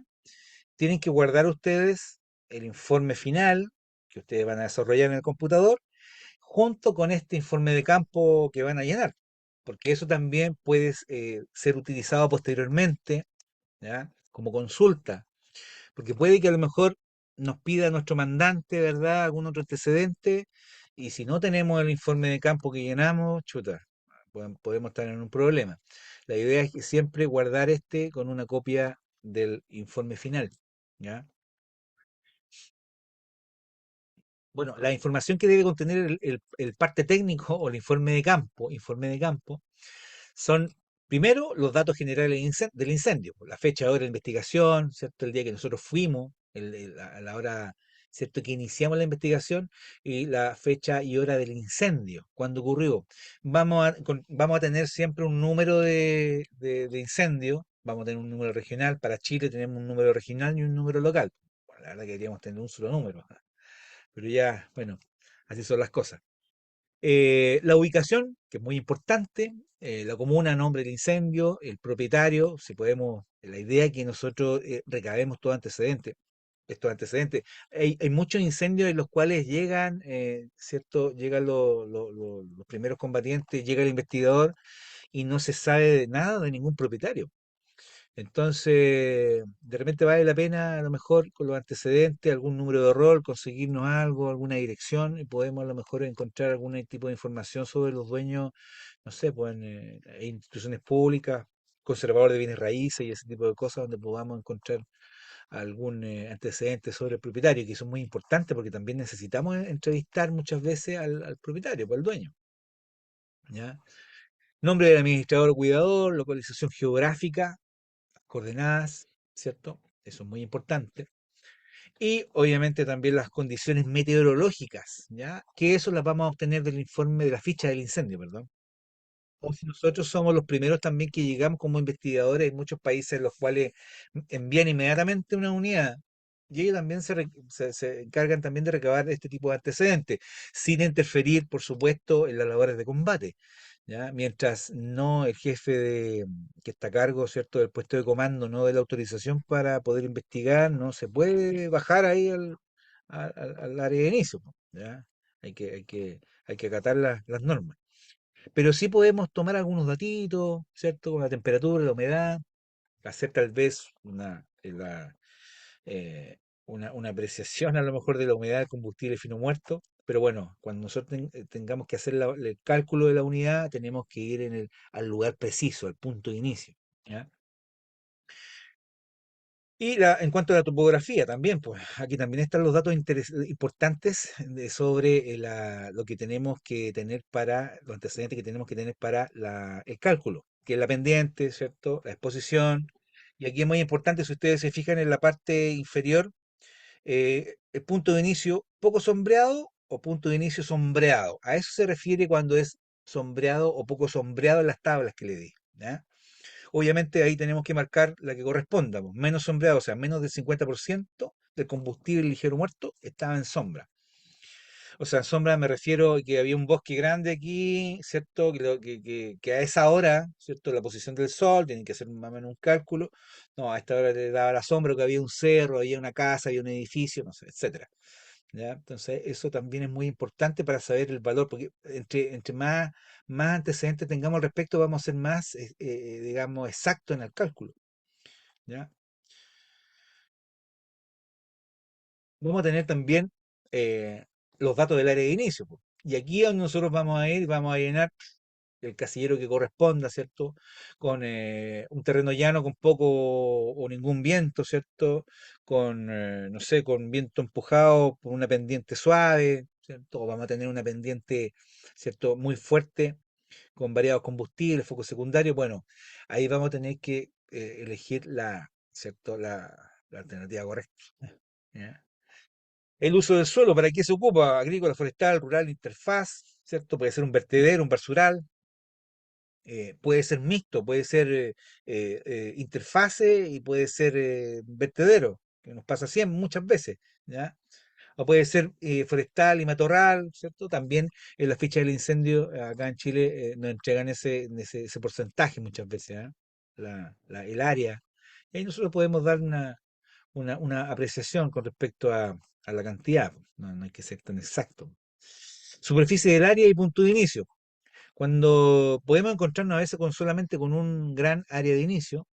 tienen que guardar ustedes el informe final que ustedes van a desarrollar en el computador junto con este informe de campo que van a llenar, porque eso también puede ser utilizado posteriormente, ¿ya?, como consulta, porque puede que a lo mejor nos pida nuestro mandante, ¿verdad?, algún otro antecedente, y si no tenemos el informe de campo que llenamos, chuta, podemos estar en un problema. La idea es que siempre guardar este con una copia del informe final, ¿ya? Bueno, la información que debe contener el parte técnico o el informe de campo, son primero los datos generales del incendio, pues, la fecha, hora de investigación, ¿cierto? El día que nosotros fuimos, a la hora, ¿cierto?, que iniciamos la investigación y la fecha y hora del incendio, cuando ocurrió. Vamos a tener siempre un número de incendio, vamos a tener un número regional. Para Chile tenemos un número regional y un número local. Bueno, la verdad que queríamos tener un solo número, pero ya, bueno, así son las cosas. La ubicación, que es muy importante, la comuna, nombre del incendio, el propietario, si podemos, la idea es que nosotros recabemos todo antecedente, estos antecedentes. Hay muchos incendios en los cuales llegan, ¿cierto? Llegan los primeros combatientes, llega el investigador y no se sabe de nada de ningún propietario. Entonces, de repente vale la pena, a lo mejor, con los antecedentes, algún número de rol, conseguirnos algo, alguna dirección, y podemos a lo mejor encontrar algún tipo de información sobre los dueños, no sé, pues hay instituciones públicas, conservador de bienes raíces y ese tipo de cosas, donde podamos encontrar algún antecedente sobre el propietario, que son muy importantes porque también necesitamos entrevistar muchas veces al propietario, pues, al dueño, ¿ya? Nombre del administrador o cuidador, localización geográfica, coordenadas, ¿cierto? Eso es muy importante. Y obviamente también las condiciones meteorológicas, ¿ya? Que eso las vamos a obtener del informe de la ficha del incendio, perdón. O si nosotros somos los primeros también que llegamos como investigadores, hay muchos países en los cuales envían inmediatamente una unidad y ellos también se encargan también de recabar este tipo de antecedentes, sin interferir, por supuesto, en las labores de combate. ¿Ya? Mientras no el jefe que está a cargo, ¿cierto?, del puesto de comando no dé la autorización para poder investigar, no se puede bajar ahí al área de inicio, po, ¿ya? Hay que acatar las normas. Pero sí podemos tomar algunos datitos, ¿cierto? Con la temperatura, la humedad, hacer tal vez eh, una apreciación a lo mejor de la humedad del combustible fino muerto. Pero bueno, cuando nosotros tengamos que hacer el cálculo de la unidad, tenemos que ir al lugar preciso, al punto de inicio, ¿ya? Y en cuanto a la topografía también, pues aquí también están los datos importantes sobre lo que tenemos que tener para, los antecedentes que tenemos que tener para el cálculo, que es la pendiente, ¿cierto? La exposición. Y aquí es muy importante, si ustedes se fijan en la parte inferior, el punto de inicio poco sombreado o punto de inicio sombreado. A eso se refiere cuando es sombreado o poco sombreado en las tablas que le di. ¿Ya? Obviamente ahí tenemos que marcar la que corresponda, pues, menos sombreado, o sea, menos del 50% del combustible ligero muerto estaba en sombra. O sea, en sombra me refiero a que había un bosque grande aquí, ¿cierto? Que a esa hora, ¿cierto? La posición del sol, tienen que hacer más o menos un cálculo. No, a esta hora le daba la sombra, que había un cerro, había una casa, había un edificio, no sé, etcétera. ¿Ya? Entonces, eso también es muy importante para saber el valor, porque entre más antecedentes tengamos al respecto, vamos a ser más, digamos, exactos en el cálculo. ¿Ya? Vamos a tener también los datos del área de inicio, po. Y aquí es donde nosotros vamos a ir, vamos a llenar el casillero que corresponda, ¿cierto? Con un terreno llano con poco o ningún viento, ¿cierto? Con, no sé, con viento empujado por una pendiente suave, ¿cierto? O vamos a tener una pendiente, ¿cierto? Muy fuerte, con variados combustibles, foco secundario. Bueno, ahí vamos a tener que elegir ¿cierto? La alternativa correcta. ¿Ya? El uso del suelo, ¿para qué se ocupa? Agrícola, forestal, rural, interfaz, ¿cierto? Puede ser un vertedero, un basural, puede ser mixto, puede ser interfase y puede ser vertedero, que nos pasa siempre, muchas veces, ¿ya? O puede ser forestal y matorral, ¿cierto? También en la ficha del incendio acá en Chile nos entregan ese porcentaje muchas veces, ¿ah? El área. Y ahí nosotros podemos dar una apreciación con respecto a la cantidad, no hay que ser tan exacto. Superficie del área y punto de inicio. Cuando podemos encontrarnos a veces solamente con un gran área de inicio,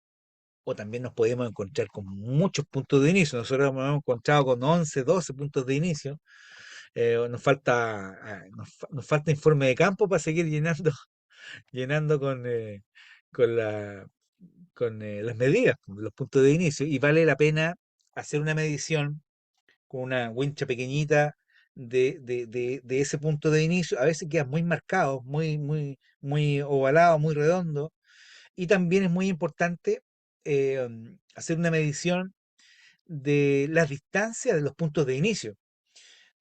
o también nos podemos encontrar con muchos puntos de inicio. Nosotros nos hemos encontrado con 11 12 puntos de inicio. Nos falta informe de campo para seguir llenando, llenando con, la, con las medidas, con los puntos de inicio. Y vale la pena hacer una medición con una wincha pequeñita de ese punto de inicio. A veces queda muy marcado, muy ovalado, muy redondo. Y también es muy importante hacer una medición de las distancias de los puntos de inicio.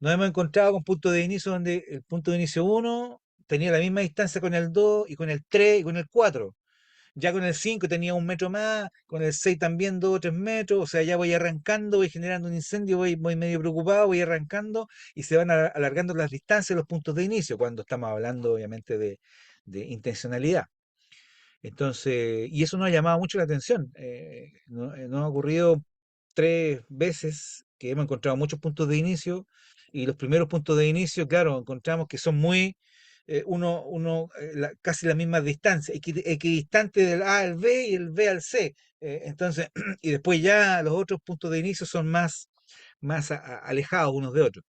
Nos hemos encontrado con puntos de inicio donde el punto de inicio uno tenía la misma distancia con el 2 y con el 3 y con el 4. Ya con el 5 tenía un metro más, con el 6 también 2 o 3 metros, o sea, ya voy arrancando, voy generando un incendio, voy medio preocupado, voy arrancando y se van alargando las distancias de los puntos de inicio, cuando estamos hablando obviamente de intencionalidad. Entonces, y eso nos ha llamado mucho la atención. Nos ha ocurrido 3 veces que hemos encontrado muchos puntos de inicio y los primeros puntos de inicio, claro, encontramos que son casi la misma distancia, equidistante del A al B y el B al C. Entonces, y después ya los otros puntos de inicio son más alejados unos de otros.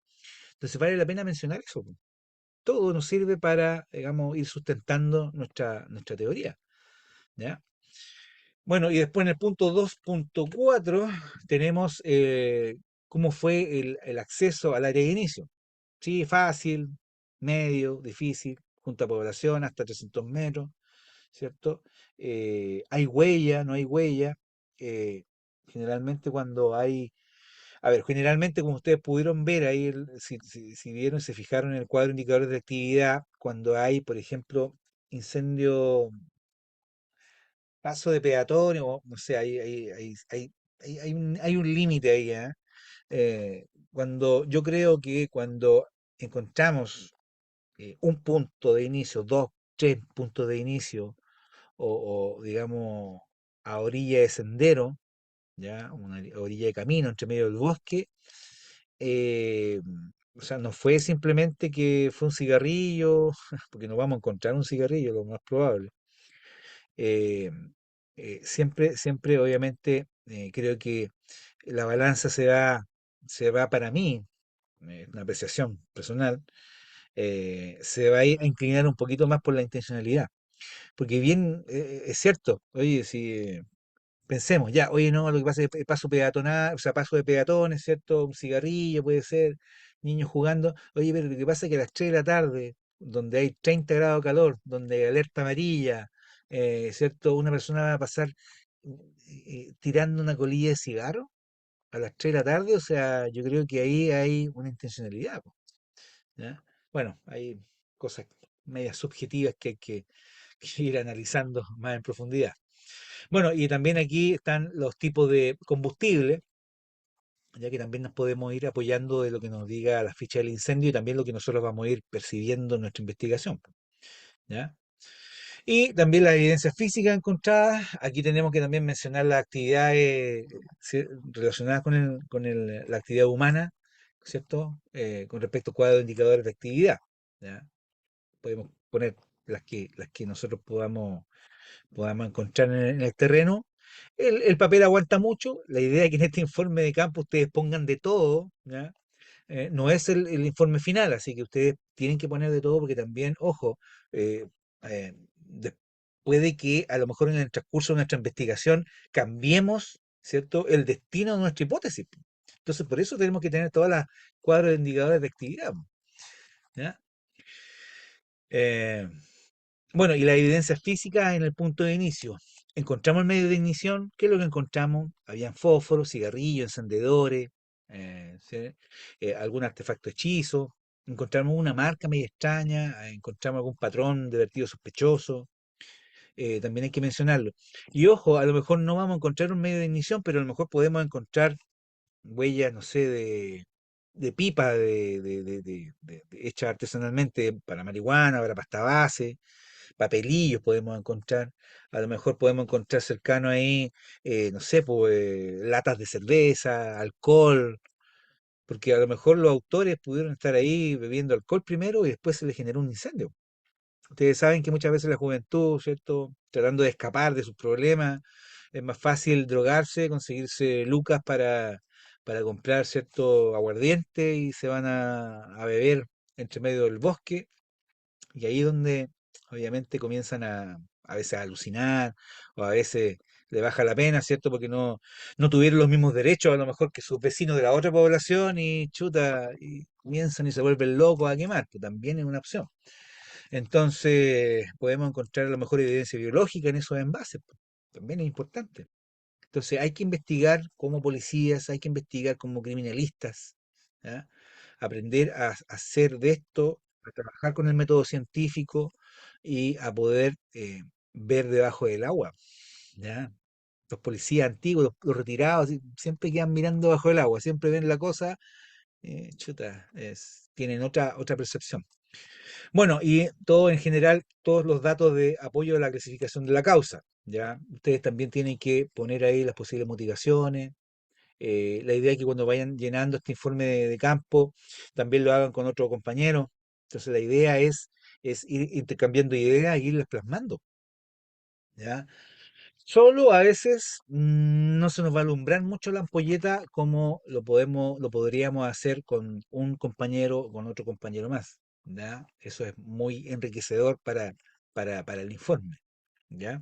Entonces vale la pena mencionar eso, po. Todo nos sirve para, digamos, ir sustentando nuestra teoría. ¿Ya? Bueno, y después en el punto 2.4 tenemos cómo fue el acceso al área de inicio. Sí, fácil, medio, difícil, junto a población hasta 300 metros, ¿cierto? Hay huella, no hay huella. Eh, generalmente cuando hay, a ver, generalmente como ustedes pudieron ver ahí, si vieron, se fijaron en el cuadro indicadores de actividad, cuando hay, por ejemplo, incendio, paso de peatones, o no sé, hay un límite ahí, ¿ah? Yo creo que cuando encontramos un punto de inicio, dos, tres puntos de inicio, digamos a orilla de sendero, ya, orilla de camino entre medio del bosque, eh, o sea, no fue simplemente que fue un cigarrillo, porque no vamos a encontrar un cigarrillo, lo más probable. Eh, siempre, obviamente, creo que la balanza se va para mí, una apreciación personal, se va a inclinar un poquito más por la intencionalidad. Porque bien, es cierto, oye, si Pensemos, ya, oye, no, lo que pasa es que paso peatonal, o sea, paso de peatones, ¿cierto? Un cigarrillo puede ser, niños jugando. Oye, pero lo que pasa es que a las 3 de la tarde, donde hay 30 grados de calor, donde hay alerta amarilla, ¿cierto? Una persona va a pasar tirando una colilla de cigarro a las 3 de la tarde, o sea, yo creo que ahí hay una intencionalidad, po, ¿ya? Bueno, hay cosas medias subjetivas que hay que ir analizando más en profundidad. Bueno, y también aquí están los tipos de combustible, ya que también nos podemos ir apoyando de lo que nos diga la ficha del incendio y también lo que nosotros vamos a ir percibiendo en nuestra investigación, ¿ya? Y también las evidencias físicas encontradas. Aquí tenemos que también mencionar las actividades relacionadas la actividad humana, ¿cierto? Con respecto a cuadros de indicadores de actividad, ¿ya? Podemos poner las que nosotros podamos encontrar en el terreno. El papel aguanta mucho. La idea es que en este informe de campo ustedes pongan de todo, ¿ya? No es el informe final, así que ustedes tienen que poner de todo porque también, ojo, eh, puede que a lo mejor en el transcurso de nuestra investigación cambiemos, ¿cierto?, el destino de nuestra hipótesis. Entonces, por eso tenemos que tener todas las cuadros de indicadores de actividad, ¿ya? Eh, bueno, y la evidencia física en el punto de inicio. Encontramos el medio de ignición. ¿Qué es lo que encontramos? Habían fósforos, cigarrillos, encendedores, ¿sí? Algún artefacto hechizo. Encontramos una marca medio extraña, encontramos algún patrón de vertido sospechoso. También hay que mencionarlo. Y ojo, a lo mejor no vamos a encontrar un medio de ignición, pero a lo mejor podemos encontrar huellas, no sé, de pipa hechas artesanalmente para marihuana, para pasta base, papelillos podemos encontrar, a lo mejor podemos encontrar cercano ahí, no sé, pues, latas de cerveza, alcohol, porque a lo mejor los autores pudieron estar ahí bebiendo alcohol primero y después se les generó un incendio. Ustedes saben que muchas veces la juventud, ¿cierto? Tratando de escapar de sus problemas, es más fácil drogarse, conseguirse lucas para comprar cierto aguardiente y se van a beber entre medio del bosque y ahí es donde obviamente comienzan a veces a alucinar o a veces le baja la pena, ¿cierto? Porque no tuvieron los mismos derechos a lo mejor que sus vecinos de la otra población y chuta, y comienzan y se vuelven locos a quemar, que también es una opción. Entonces podemos encontrar a lo mejor evidencia biológica en esos envases, po, también es importante. Entonces hay que investigar como policías, hay que investigar como criminalistas, ¿ya? Aprender a hacer de esto, a trabajar con el método científico y a poder ver debajo del agua, ¿ya? Los policías antiguos, los retirados, siempre quedan mirando bajo el agua, siempre ven la cosa, chuta, tienen otra percepción. Bueno, y todo en general, todos los datos de apoyo a la clasificación de la causa, ¿ya? Ustedes también tienen que poner ahí las posibles motivaciones. La idea es que cuando vayan llenando este informe de campo, también lo hagan con otro compañero. Entonces la idea es ir intercambiando ideas e irlas plasmando, ¿ya? Solo a veces no se nos va a alumbrar mucho la ampolleta como lo podríamos hacer con un compañero, con otro compañero más, ¿ya? Eso es muy enriquecedor para el informe, ¿ya?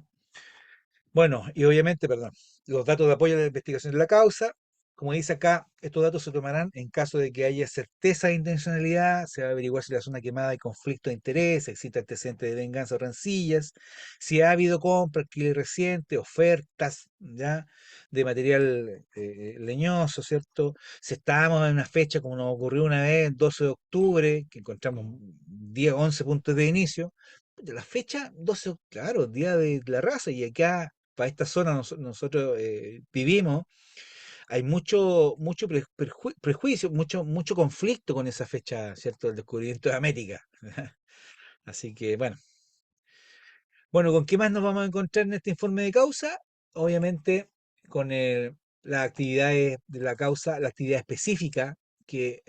Bueno, y obviamente, perdón, los datos de apoyo a la investigación de la causa, como dice acá, estos datos se tomarán en caso de que haya certeza de intencionalidad, se va a averiguar si la zona quemada hay conflicto de interés, existe antecedentes de venganza o rencillas, si ha habido compra, alquiler reciente, ofertas, ¿ya? De material leñoso, ¿cierto? Si estábamos en una fecha como nos ocurrió una vez, 12 de octubre, que encontramos 10, 11 puntos de inicio, de la fecha 12, claro, día de la raza, y acá para esta zona nosotros vivimos, hay mucho prejuicio, mucho conflicto con esa fecha, ¿cierto? Del descubrimiento de América. Así que, bueno, ¿con qué más nos vamos a encontrar en este informe de causa? Obviamente con las actividades de la causa, la actividad específica que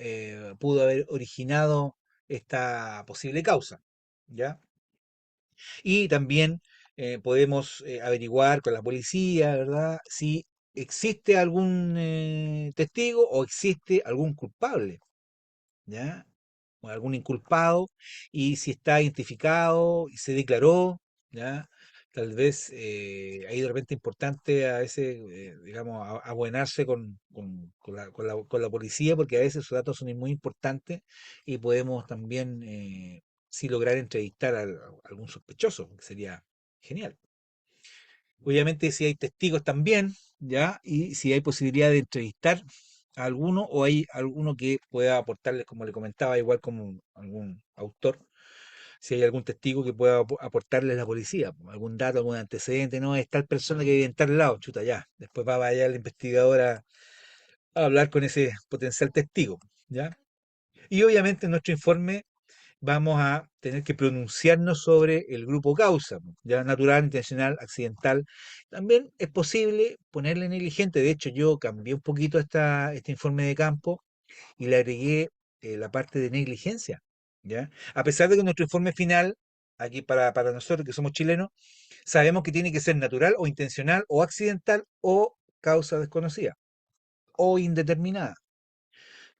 pudo haber originado esta posible causa, ¿ya? Y también podemos averiguar con la policía, ¿verdad? Si existe algún testigo o existe algún culpable, ¿ya? O algún inculpado, y si está identificado y se declaró, ¿ya? Tal vez ahí de repente importante a veces, digamos, abuenarse con la policía, porque a veces sus datos son muy importantes y podemos también sí lograr entrevistar a algún sospechoso, que sería genial. Obviamente si hay testigos también, ¿ya? Y si hay posibilidad de entrevistar a alguno o hay alguno que pueda aportarles, como le comentaba, igual como algún autor, si hay algún testigo que pueda aportarle a la policía, po, algún dato, algún antecedente, no, es tal persona que vive en tal lado, chuta, ya. Después va allá el investigador a hablar con ese potencial testigo, ¿ya? Y obviamente en nuestro informe vamos a tener que pronunciarnos sobre el grupo causa, po, ya natural, intencional, accidental. También es posible ponerle negligente, de hecho yo cambié un poquito este informe de campo y le agregué la parte de negligencia, ¿ya? A pesar de que nuestro informe final, aquí para nosotros que somos chilenos, sabemos que tiene que ser natural o intencional o accidental o causa desconocida o indeterminada,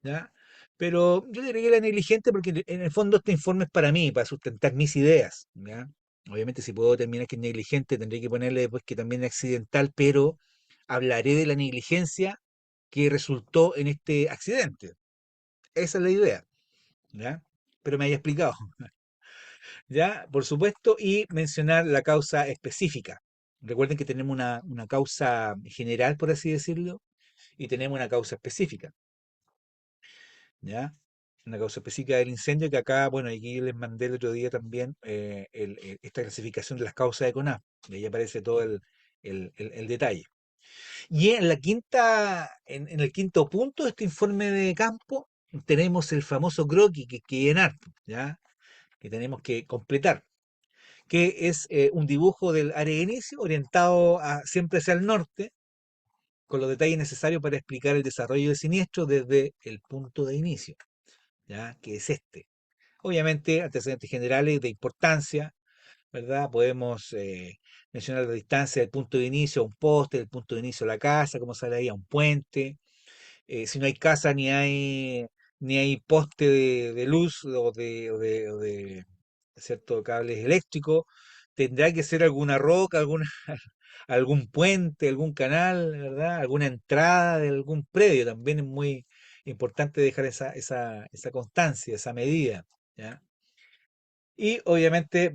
¿ya? Pero yo le agregué la negligente porque en el fondo este informe es para mí, para sustentar mis ideas, ¿ya? Obviamente si puedo determinar que es negligente, tendré que ponerle después que también es accidental, pero hablaré de la negligencia que resultó en este accidente. Esa es la idea. ¿Ya? Pero me haya explicado, ¿ya? Por supuesto, y mencionar la causa específica. Recuerden que tenemos una causa general, por así decirlo, y tenemos una causa específica, ¿ya? Una causa específica del incendio que acá, bueno, aquí les mandé el otro día también esta clasificación de las causas de CONAF, y ahí aparece todo el detalle. Y en el quinto punto de este informe de campo, tenemos el famoso croquis que llenar, ¿ya? Que tenemos que completar, que es un dibujo del área de inicio orientado siempre hacia el norte, con los detalles necesarios para explicar el desarrollo del siniestro desde el punto de inicio, ¿ya? Que es este. Obviamente, antecedentes generales de importancia, ¿verdad? Podemos mencionar la distancia del punto de inicio a un poste, del punto de inicio a la casa, cómo sale ahí a un puente, si no hay casa ni hay poste de luz o de cierto cables eléctricos, tendrá que ser alguna roca, algún puente, algún canal, ¿verdad? Alguna entrada de algún predio. También es muy importante dejar esa constancia, esa medida, ¿ya? Y obviamente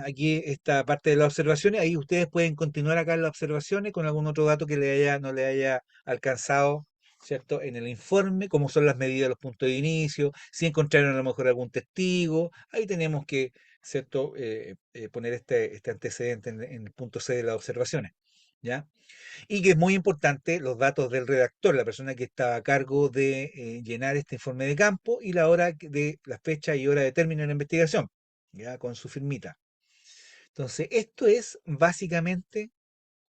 aquí esta parte de las observaciones, ahí ustedes pueden continuar acá en las observaciones con algún otro dato que no le haya alcanzado, ¿cierto? En el informe, como son las medidas de los puntos de inicio, si encontraron a lo mejor algún testigo, ahí tenemos que, ¿cierto? Poner este antecedente en el punto C de las observaciones, ¿ya? Y que es muy importante los datos del redactor, la persona que está a cargo de llenar este informe de campo y de la fecha y hora de término de la investigación, ya con su firmita. Entonces, esto es básicamente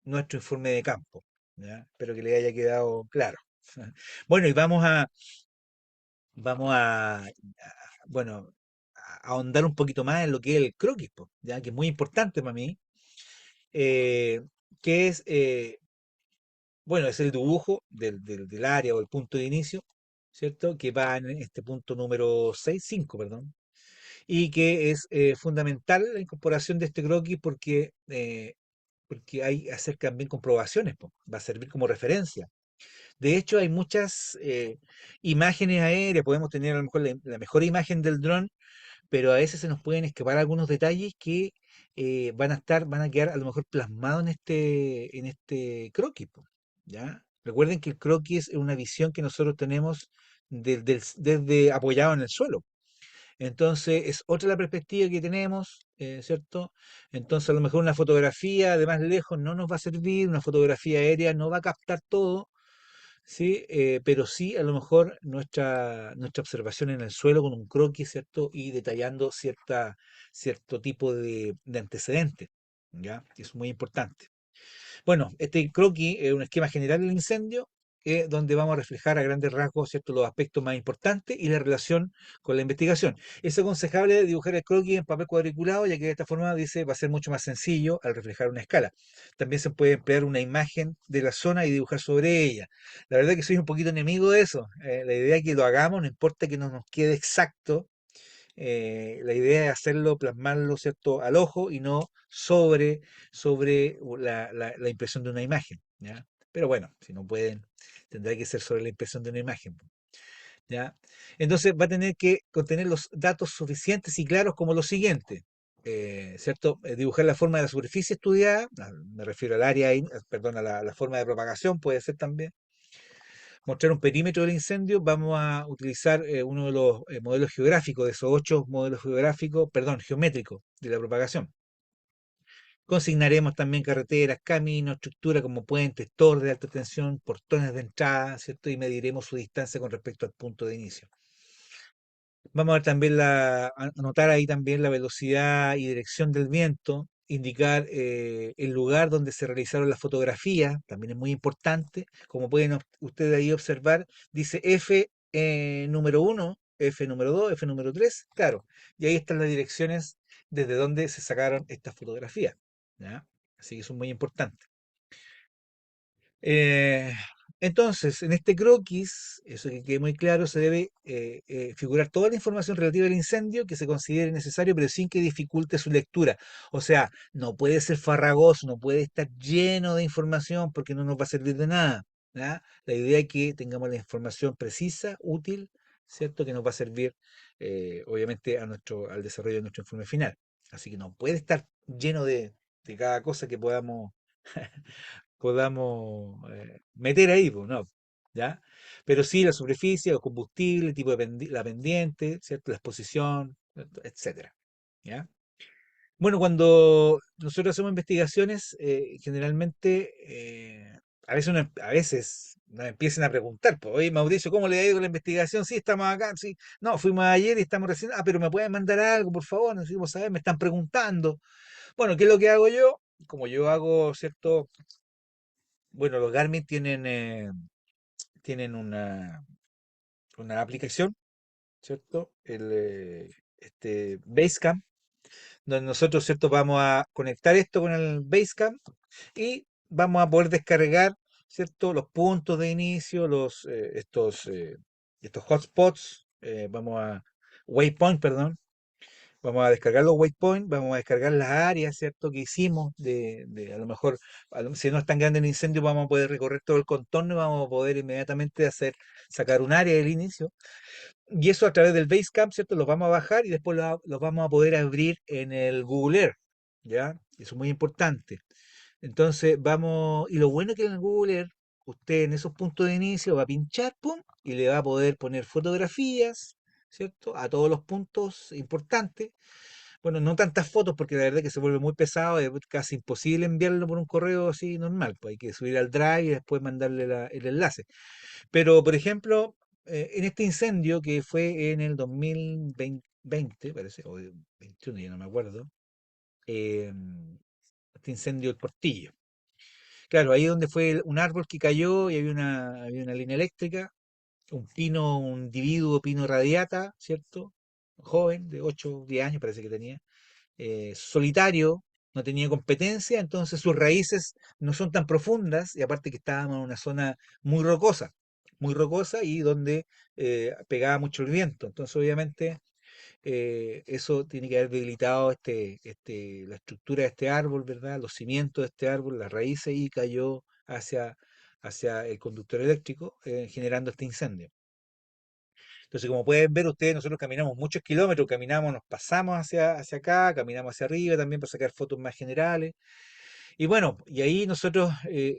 nuestro informe de campo, ¿ya? Espero que le haya quedado claro. Bueno, y vamos a, bueno, a ahondar un poquito más en lo que es el croquis, po, ya que es muy importante para mí, eh, que es bueno, es el dibujo del área o el punto de inicio, ¿cierto? Que va en este punto número 6 5 perdón, y que es fundamental la incorporación de este croquis porque hay que hacer también comprobaciones, po, va a servir como referencia. De hecho, hay muchas imágenes aéreas, podemos tener a lo mejor la mejor imagen del dron, pero a veces se nos pueden escapar algunos detalles que van a quedar a lo mejor plasmados en este croquis, po, ¿ya? Recuerden que el croquis es una visión que nosotros tenemos desde apoyado en el suelo. Entonces, es otra la perspectiva que tenemos, ¿cierto? Entonces, a lo mejor una fotografía de más lejos no nos va a servir, una fotografía aérea no va a captar todo, ¿sí? Pero sí, a lo mejor nuestra observación en el suelo con un croquis, ¿cierto? Y detallando cierto tipo de antecedentes, ¿ya? Que es muy importante. Bueno, este croquis es un esquema general del incendio, donde vamos a reflejar a grandes rasgos, ¿cierto?, los aspectos más importantes y la relación con la investigación. Es aconsejable dibujar el croquis en papel cuadriculado, ya que de esta forma dice va a ser mucho más sencillo al reflejar una escala. También se puede emplear una imagen de la zona y dibujar sobre ella. La verdad que soy un poquito enemigo de eso. La idea es que lo hagamos, no importa que no nos quede exacto, La idea es hacerlo, plasmarlo, ¿cierto?, al ojo y no sobre la impresión de una imagen, ¿ya? Pero bueno, si no pueden, tendrá que ser sobre la impresión de una imagen, ¿ya? Entonces va a tener que contener los datos suficientes y claros como lo siguiente, ¿cierto? Dibujar la forma de la superficie estudiada, me refiero al área, perdón, a la forma de propagación, puede ser también. Mostrar un perímetro del incendio, vamos a utilizar uno de los modelos geográficos, de esos 8 modelos geográficos, perdón, geométricos de la propagación. Consignaremos también carreteras, caminos, estructuras como puentes, torres de alta tensión, portones de entrada, ¿cierto? Y mediremos su distancia con respecto al punto de inicio. Vamos a ver también anotar ahí también la velocidad y dirección del viento, indicar el lugar donde se realizaron las fotografías, también es muy importante. Como pueden ustedes ahí observar, dice F número uno, F número 2, F número 3, claro. Y ahí están las direcciones desde donde se sacaron estas fotografías, ¿ya? Así que eso es muy importante. Eh, entonces, en este croquis, eso que quede muy claro, se debe figurar toda la información relativa al incendio que se considere necesario, pero sin que dificulte su lectura. O sea, no puede ser farragoso, no puede estar lleno de información porque no nos va a servir de nada, ¿ya? La idea es que tengamos la información precisa, útil, ¿cierto? Que nos va a servir, obviamente, al desarrollo de nuestro informe final. Así que no puede estar lleno de cada cosa que podamos meter ahí, pues, ¿no? ¿Ya? Pero sí la superficie, el combustible, el tipo de la pendiente, ¿cierto? La exposición, etcétera. ¿Ya? Bueno, cuando nosotros hacemos investigaciones, generalmente, a veces nos empiezan a preguntar, pues, oye, Mauricio, ¿cómo le ha ido con la investigación? Sí, estamos acá, sí. No, fuimos ayer y estamos recién, pero me pueden mandar algo, por favor, necesito saber, me están preguntando. Bueno, ¿qué es lo que hago yo? Como yo hago, ¿cierto? Bueno, los Garmin tienen una aplicación, ¿cierto? Este Basecamp, donde nosotros, ¿cierto? Vamos a conectar esto con el Basecamp y vamos a poder descargar, ¿cierto? Los puntos de inicio, estos hotspots, waypoint, perdón. Vamos a descargar los waypoints, vamos a descargar las áreas, ¿cierto? Que hicimos a lo mejor, si no es tan grande el incendio, vamos a poder recorrer todo el contorno y vamos a poder inmediatamente sacar un área del inicio. Y eso a través del Basecamp, ¿cierto? Los vamos a bajar y después los vamos a poder abrir en el Google Earth, ¿ya? Eso es muy importante. Entonces y lo bueno que en el Google Earth, usted en esos puntos de inicio va a pinchar, pum, y le va a poder poner fotografías, ¿cierto? A todos los puntos importantes. Bueno, no tantas fotos porque la verdad que se vuelve muy pesado, es casi imposible enviarlo por un correo así normal, pues hay que subir al Drive y después mandarle el enlace. Pero, por ejemplo, en este incendio que fue en el 2020, parece, o 21, ya no me acuerdo, eh, este incendio del Portillo. Claro, ahí donde fue un árbol que cayó y había una línea eléctrica, un individuo pino radiata, ¿cierto? Joven, de 8 o 10 años parece que tenía, solitario, no tenía competencia, entonces sus raíces no son tan profundas y aparte que estábamos en una zona muy rocosa y donde pegaba mucho el viento. Entonces obviamente eso tiene que haber debilitado la estructura de este árbol, ¿verdad? Los cimientos de este árbol, las raíces y cayó hacia el conductor eléctrico, generando este incendio. Entonces, como pueden ver ustedes, nosotros caminamos muchos kilómetros, caminamos, nos pasamos hacia acá, caminamos hacia arriba también para sacar fotos más generales. Y bueno, y ahí nosotros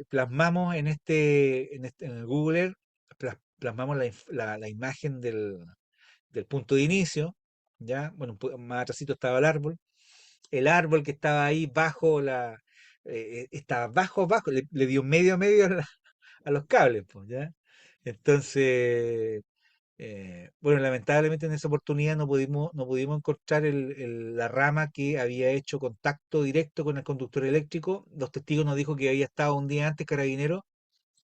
plasmamos en el Google Earth, plasmamos la imagen del punto de inicio, ¿ya? Bueno, más atrásito estaba el árbol que estaba ahí estaba bajo, le dio medio a los cables, pues, ¿ya? Entonces, bueno, lamentablemente en esa oportunidad no pudimos encontrar la rama que había hecho contacto directo con el conductor eléctrico. Los testigos nos dijo que había estado un día antes carabinero,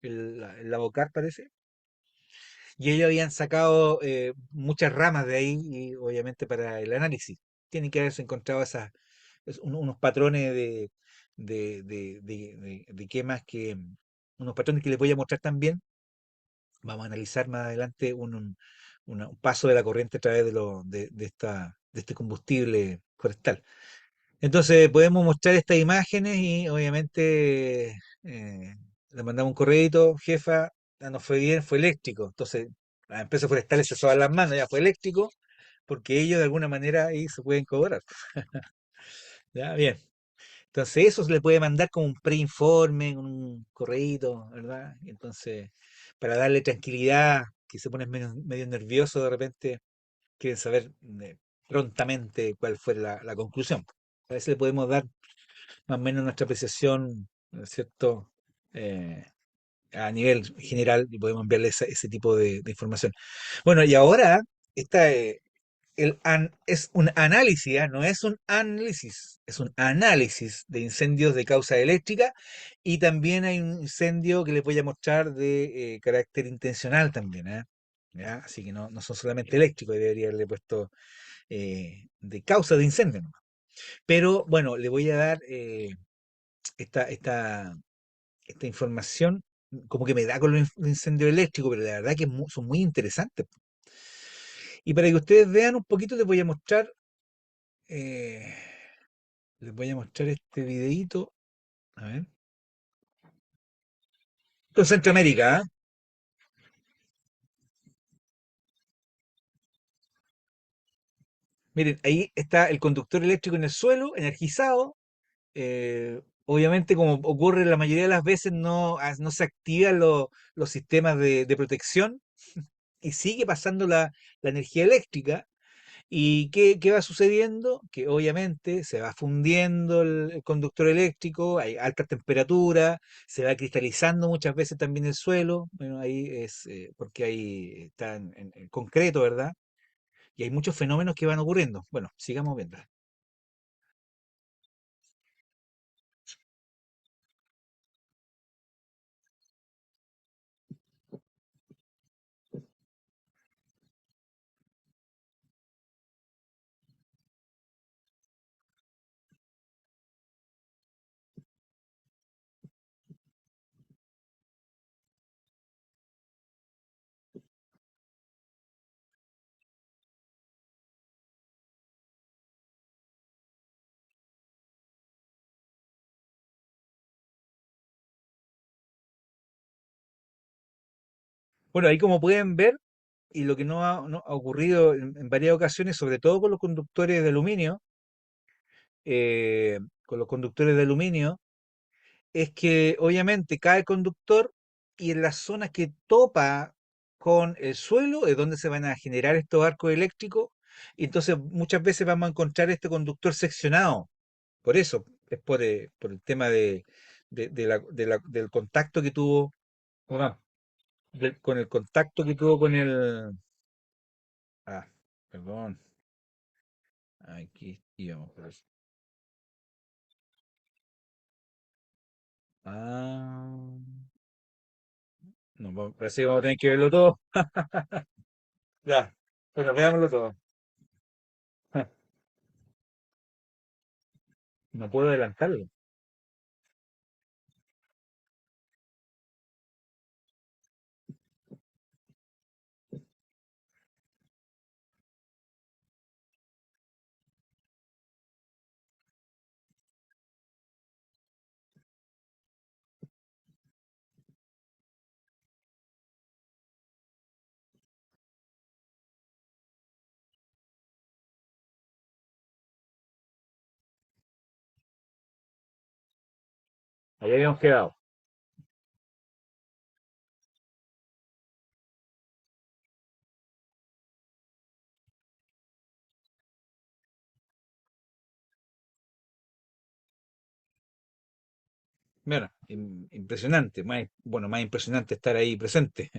el Lavocar parece, y ellos habían sacado muchas ramas de ahí, y obviamente para el análisis. Tienen que haberse encontrado unos patrones de quemas unos patrones que les voy a mostrar también. Vamos a analizar más adelante un paso de la corriente a través de este combustible forestal. Entonces podemos mostrar estas imágenes y obviamente le mandamos un correíto, jefa, ya nos fue bien, fue eléctrico. Entonces las empresas forestales se soban las manos, ya fue eléctrico, porque ellos de alguna manera ahí se pueden cobrar. Ya, bien. Entonces eso se le puede mandar como un preinforme, un correíto, ¿verdad? Y entonces, para darle tranquilidad, que se ponen medio nervioso de repente, quieren saber prontamente cuál fue la conclusión. A veces le podemos dar más o menos nuestra apreciación, ¿no es cierto? Eh, a nivel general y podemos enviarle ese tipo de información. Bueno, y ahora está, es un análisis, ¿ah? No es un análisis, es un análisis de incendios de causa eléctrica y también hay un incendio que les voy a mostrar de carácter intencional también, ¿ah? ¿Ya? Así que no son solamente eléctricos, debería haberle puesto de causa de incendio nomás. Pero bueno, le voy a dar esta, esta, esta información, como que me da con los incendios eléctricos, pero la verdad que son muy interesantes. Y para que ustedes vean un poquito, eh, les voy a mostrar este videito. A ver. Esto es Centroamérica, ¿ah? Miren, ahí está el conductor eléctrico en el suelo, energizado. Obviamente, como ocurre la mayoría de las veces, no se activan los sistemas de protección y sigue pasando la energía eléctrica. ¿Y qué va sucediendo? Que obviamente se va fundiendo el conductor eléctrico, hay alta temperatura, se va cristalizando muchas veces también el suelo, bueno, ahí es porque ahí está en concreto, ¿verdad? Y hay muchos fenómenos que van ocurriendo. Bueno, sigamos viendo. Bueno, ahí como pueden ver, y lo que no ha ocurrido en varias ocasiones, sobre todo con los conductores de aluminio, eh, con los conductores de aluminio, es que obviamente cae el conductor y en las zonas que topa con el suelo es donde se van a generar estos arcos eléctricos y entonces muchas veces vamos a encontrar este conductor seccionado. Por eso, es por el tema del contacto que tuvo, ah, con el contacto que tuvo con el... Ah, perdón, aquí íbamos. Ah, no, parece que vamos a tener que verlo todo. Ya, pero veámoslo todo. No puedo adelantarlo. Ahí habíamos quedado. Mira, impresionante. Bueno, más impresionante estar ahí presente.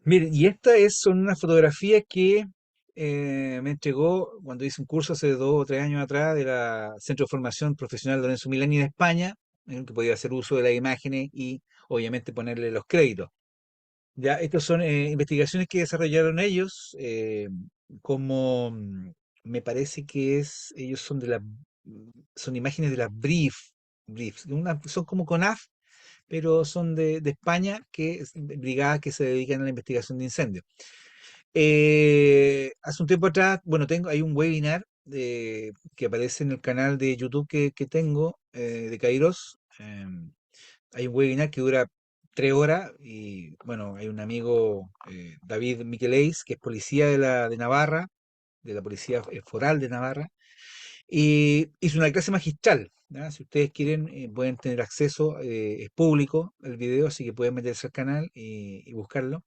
Miren, y son unas fotografías que me entregó cuando hice un curso hace 2 o 3 años atrás de la Centro de Formación Profesional Lorenzo Milani de España, en el que podía hacer uso de las imágenes y obviamente ponerle los créditos. Ya, estas son investigaciones que desarrollaron ellos, como me parece que ellos son son imágenes de las briefs, son como CONAF, pero son de España, brigadas que se dedican a la investigación de incendios. Hace un tiempo atrás, bueno, hay un webinar que aparece en el canal de YouTube que tengo de Kairos. Hay un webinar que dura 3 horas y, bueno, hay un amigo, David Miqueleis, que es policía de Navarra, de la Policía Foral de Navarra, y hizo una clase magistral. ¿Ya? Si ustedes quieren, pueden tener acceso, es público el video, así que pueden meterse al canal y buscarlo.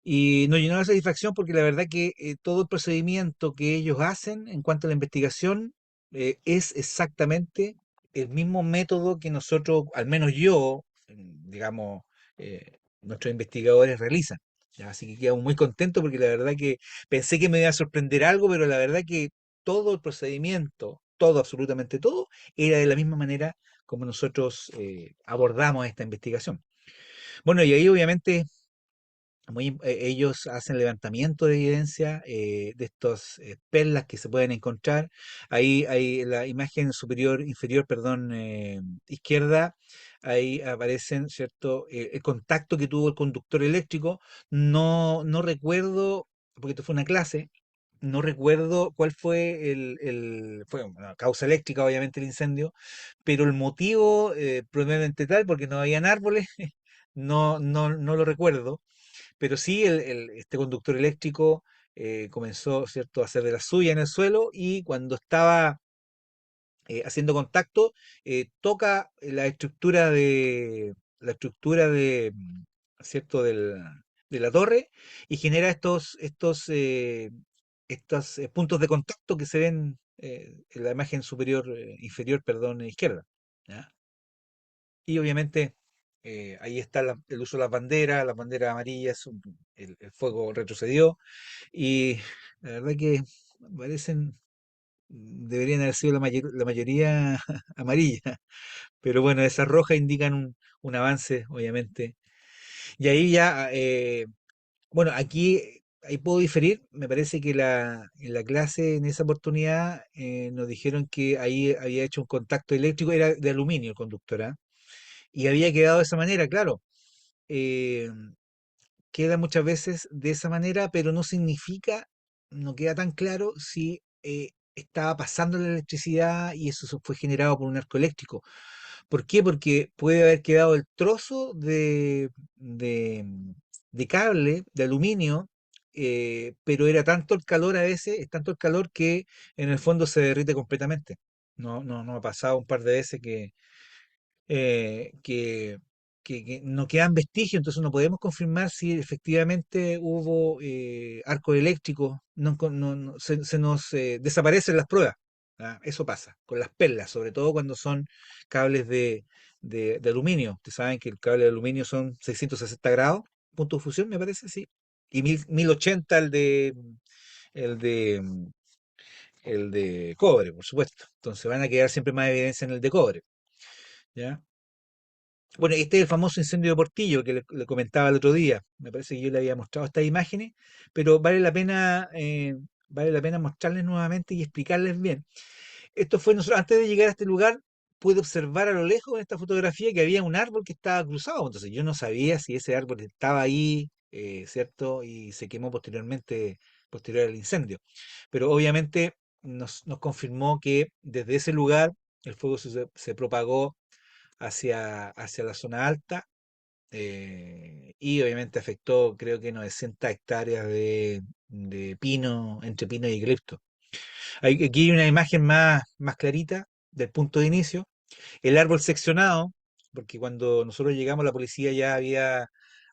Y nos llenó de satisfacción porque la verdad que todo el procedimiento que ellos hacen en cuanto a la investigación es exactamente el mismo método que nosotros, al menos yo, digamos, nuestros investigadores realizan. ¿Ya? Así que quedamos muy contentos porque la verdad que pensé que me iba a sorprender algo, pero la verdad que todo el procedimiento, todo, absolutamente todo, era de la misma manera como nosotros abordamos esta investigación. Bueno, y ahí obviamente ellos hacen levantamiento de evidencia de estas perlas que se pueden encontrar. Ahí hay la imagen superior, inferior, perdón, izquierda. Ahí aparecen, ¿cierto? El contacto que tuvo el conductor eléctrico. No recuerdo, porque esto fue una clase, no recuerdo cuál fue fue una causa eléctrica, obviamente el incendio, pero el motivo probablemente tal, porque no habían árboles, no lo recuerdo, pero sí, este conductor eléctrico comenzó, ¿cierto?, a hacer de la suya en el suelo y cuando estaba haciendo contacto, toca ¿cierto?, de la torre y genera estos puntos de contacto que se ven en la imagen superior, inferior, perdón, izquierda. ¿Ya? Y obviamente ahí está el uso de las banderas amarillas, el fuego retrocedió y la verdad que parecen, deberían haber sido la mayoría amarilla, pero bueno, esas rojas indican un avance, obviamente. Y ahí ya, bueno, ahí puedo diferir, me parece que en la clase, en esa oportunidad, nos dijeron que ahí había hecho un contacto eléctrico, era de aluminio el conductor, ¿ah? Y había quedado de esa manera, claro. eh, Queda muchas veces de esa manera, pero no significa, no queda tan claro si estaba pasando la electricidad y eso fue generado por un arco eléctrico. ¿Por qué? Porque puede haber quedado el trozo de, de cable de aluminio, pero era tanto el calor a veces, es tanto el calor que en el fondo se derrite completamente. No ha pasado un par de veces eh, que, que no quedan vestigios, entonces no podemos confirmar si efectivamente hubo arco eléctrico, se nos desaparecen las pruebas. ¿Ah? Eso pasa con las perlas, sobre todo cuando son cables de aluminio. Ustedes saben que el cable de aluminio son 660 grados, punto de fusión, me parece, sí. Y 1080 el de, el de cobre, por supuesto. Entonces van a quedar siempre más evidencia en el de cobre. ¿Ya? Bueno, este es el famoso incendio de Portillo que le comentaba el otro día. Me parece que yo le había mostrado estas imágenes, pero vale la pena mostrarles nuevamente y explicarles bien. Esto fue nosotros, antes de llegar a este lugar, pude observar a lo lejos en esta fotografía que había un árbol que estaba cruzado. Entonces yo no sabía si ese árbol estaba ahí, ¿cierto? Y se quemó posterior al incendio. Pero obviamente nos confirmó que desde ese lugar el fuego se propagó hacia la zona alta y obviamente afectó creo que 900 hectáreas de pino, entre pino y eucalipto. Aquí hay una imagen más clarita del punto de inicio. El árbol seccionado, porque cuando nosotros llegamos la policía ya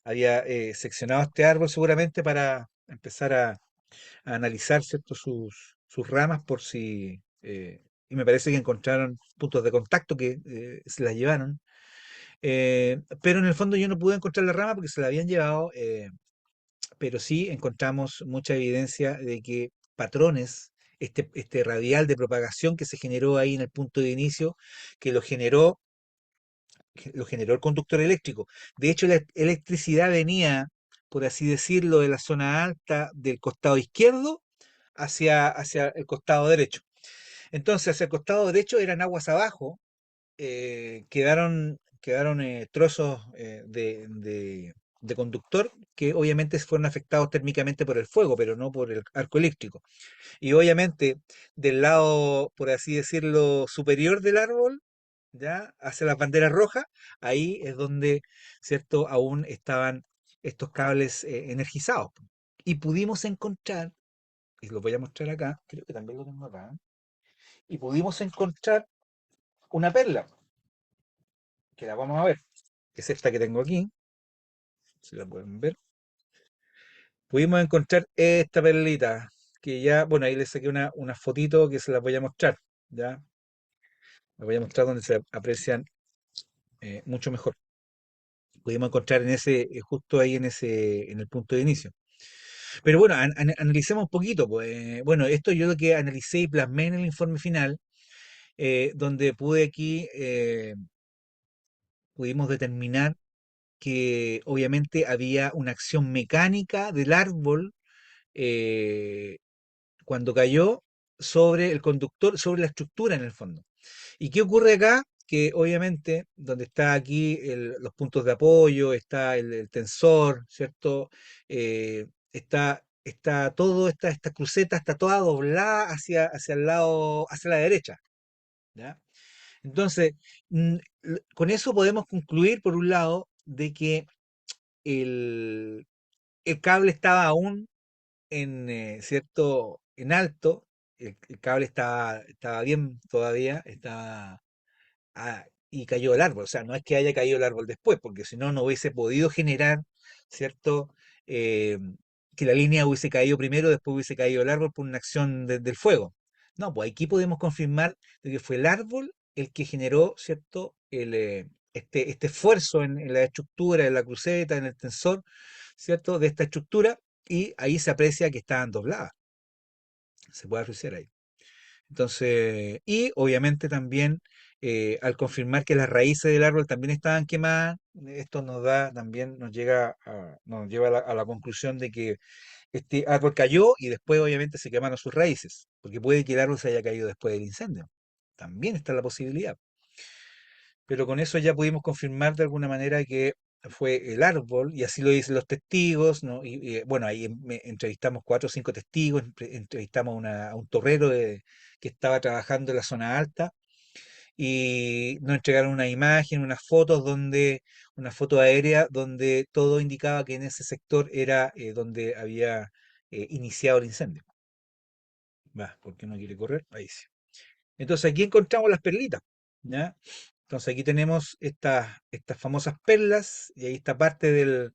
había seccionado este árbol seguramente para empezar a analizar, ¿cierto? sus ramas por si... y me parece que encontraron puntos de contacto que se las llevaron. Pero en el fondo yo no pude encontrar la rama porque se la habían llevado, pero sí encontramos mucha evidencia de que patrones, este radial de propagación que se generó ahí en el punto de inicio, que lo generó el conductor eléctrico. De hecho, la electricidad venía, por así decirlo, de la zona alta del costado izquierdo hacia el costado derecho. Entonces, hacia el costado derecho eran aguas abajo, quedaron trozos de conductor que obviamente fueron afectados térmicamente por el fuego, pero no por el arco eléctrico. Y obviamente del lado, por así decirlo, superior del árbol, ya hacia las banderas rojas, ahí es donde, ¿cierto? Aún estaban estos cables energizados. Y pudimos encontrar, y lo voy a mostrar acá, creo que también lo tengo acá, y pudimos encontrar una perla, que la vamos a ver, que es esta que tengo aquí, si la pueden ver. Pudimos encontrar esta perlita, que ya, bueno, ahí le saqué una fotito que se las voy a mostrar, ya, las voy a mostrar donde se aprecian mucho mejor. Pudimos encontrar en ese, justo ahí en el punto de inicio. Pero bueno, analicemos un poquito, pues, bueno, esto yo lo que analicé y plasmé en el informe final, donde pude aquí, pudimos determinar que obviamente había una acción mecánica del árbol eh, cuando cayó sobre el conductor, sobre la estructura en el fondo. ¿Y qué ocurre acá? Que obviamente donde está aquí los puntos de apoyo, está el tensor, ¿cierto? Está todo, esta cruceta está toda doblada hacia el lado, hacia la derecha, ¿ya? Entonces, con eso podemos concluir, por un lado, de que el, el cable estaba aún cierto, en alto, el cable estaba bien todavía, estaba y cayó el árbol. O sea, no es que haya caído el árbol después, porque si no, no hubiese podido generar, ¿cierto? Eh, que la línea hubiese caído primero, después hubiese caído el árbol por una acción del fuego. No, pues aquí podemos confirmar de que fue el árbol el que generó, ¿cierto? Este esfuerzo en la estructura, en la cruceta, en el tensor, ¿cierto? De esta estructura, y ahí se aprecia que estaban dobladas. Se puede apreciar ahí. Entonces, y obviamente también al confirmar que las raíces del árbol también estaban quemadas, esto nos da también, nos lleva a la conclusión de que este árbol cayó y después obviamente se quemaron sus raíces, porque puede que el árbol se haya caído después del incendio. También está la posibilidad. Pero con eso ya pudimos confirmar de alguna manera que fue el árbol, y así lo dicen los testigos, ¿no? Bueno, ahí entrevistamos 4 o 5 testigos, entrevistamos a un torrero que estaba trabajando en la zona alta, y nos entregaron una imagen, una foto aérea donde todo indicaba que en ese sector era donde había iniciado el incendio. Va, ¿por qué no quiere correr? Ahí sí. Entonces aquí encontramos las perlitas, ¿ya? Entonces aquí tenemos estas famosas perlas, y ahí está parte de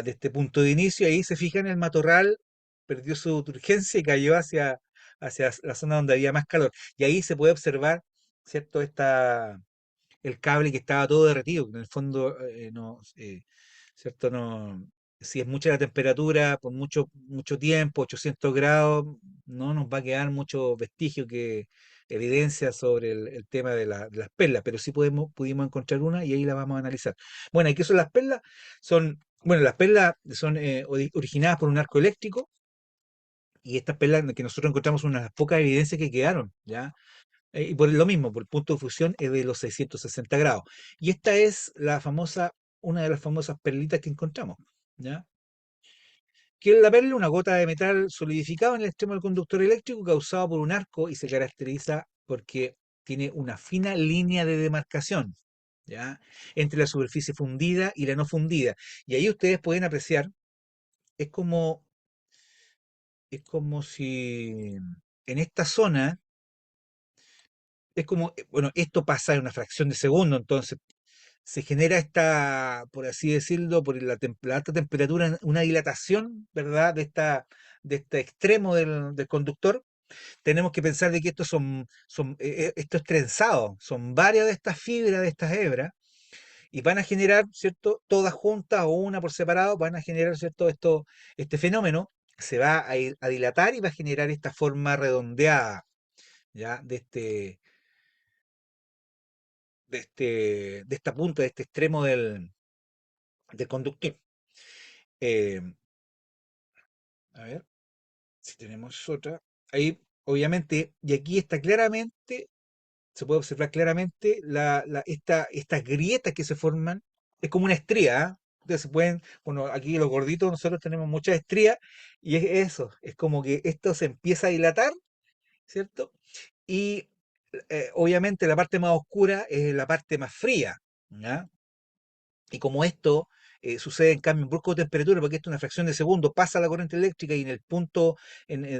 este punto de inicio. Ahí se fijan, el matorral perdió su turgencia y cayó hacia la zona donde había más calor. Y ahí se puede observar, ¿cierto? El cable que estaba todo derretido, que en el fondo no, ¿cierto? No, si es mucha la temperatura por mucho tiempo, 800 grados, no nos va a quedar mucho vestigio que evidencia sobre el tema de las perlas, pero sí pudimos encontrar una y ahí la vamos a analizar. Bueno, ¿y qué son las perlas? Bueno, las perlas son originadas por un arco eléctrico, y estas perlas que nosotros encontramos son unas pocas evidencias que quedaron, ¿ya? Y por lo mismo, por el punto de fusión es de los 660 grados. Y esta es una de las famosas perlitas que encontramos, ¿ya? Que es la perla, una gota de metal solidificado en el extremo del conductor eléctrico causado por un arco, y se caracteriza porque tiene una fina línea de demarcación, ¿ya? Entre la superficie fundida y la no fundida. Y ahí ustedes pueden apreciar, es como, es como si en esta zona, es como, bueno, esto pasa en una fracción de segundo, entonces se genera esta, por así decirlo, por la alta temperatura, una dilatación, ¿verdad? De este extremo del conductor. Tenemos que pensar de que esto es trenzado, son varias de estas fibras, de estas hebras, y van a generar, ¿cierto? Todas juntas o una por separado, van a generar, ¿cierto? Este fenómeno se va a dilatar y va a generar esta forma redondeada, ¿ya? De esta punta, de este extremo del conductor. Eh, a ver si tenemos otra. Ahí, obviamente, y aquí está claramente, se puede observar claramente estas grietas que se forman. Es como una estría, ¿ah? Ustedes se pueden, bueno, aquí los gorditos nosotros tenemos muchas estrías y es eso, es como que esto se empieza a dilatar, ¿cierto? Y obviamente la parte más oscura es la parte más fría, ¿ya? Y como esto sucede en cambio en brusco de temperatura, porque esto es una fracción de segundo, pasa la corriente eléctrica y en el punto,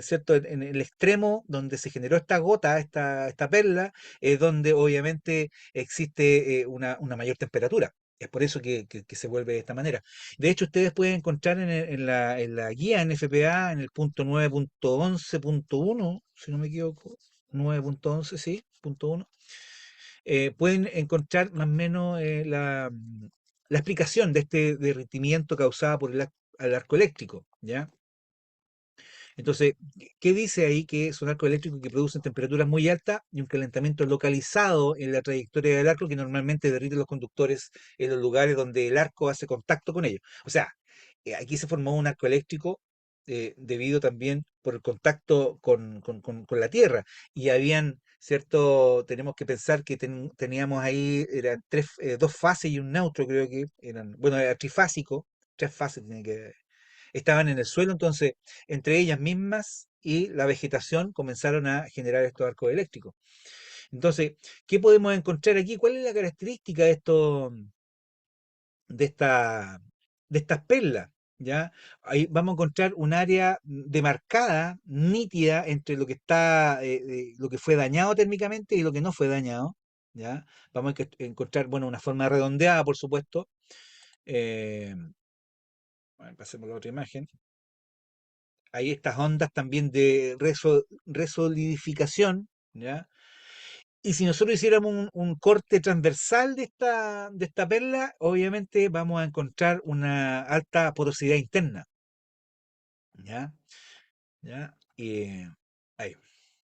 ¿cierto? En el extremo donde se generó esta gota, esta perla, es donde obviamente existe una mayor temperatura. Es por eso que se vuelve de esta manera. De hecho, ustedes pueden encontrar en la guía NFPA, en el punto 9.11.1, si no me equivoco, 9.11, sí, punto 1, pueden encontrar más o menos la explicación de este derretimiento causado por el arco eléctrico, ¿ya? Entonces, ¿qué dice ahí? Que son arcos eléctricos que producen temperaturas muy altas y un calentamiento localizado en la trayectoria del arco que normalmente derrite los conductores en los lugares donde el arco hace contacto con ellos. O sea, aquí se formó un arco eléctrico debido también por el contacto con la Tierra. Y habían, ¿cierto? Tenemos que pensar que teníamos ahí, eran dos fases y un neutro, creo que eran, bueno, era trifásico, tres fases tiene que estaban en el suelo, entonces entre ellas mismas y la vegetación comenzaron a generar estos arcos eléctricos. Entonces, ¿qué podemos encontrar aquí? ¿Cuál es la característica de esta, de estas perlas? ¿Ya? Ahí vamos a encontrar un área demarcada, nítida, entre lo que está, lo que fue dañado térmicamente y lo que no fue dañado. ¿Ya? Vamos a encontrar, bueno, una forma redondeada, por supuesto. Bueno, pasemos a la otra imagen. Hay estas ondas también de resolidificación, ¿ya? Y si nosotros hiciéramos un corte transversal de esta perla, obviamente vamos a encontrar una alta porosidad interna, ¿ya? ¿Ya? Y ahí.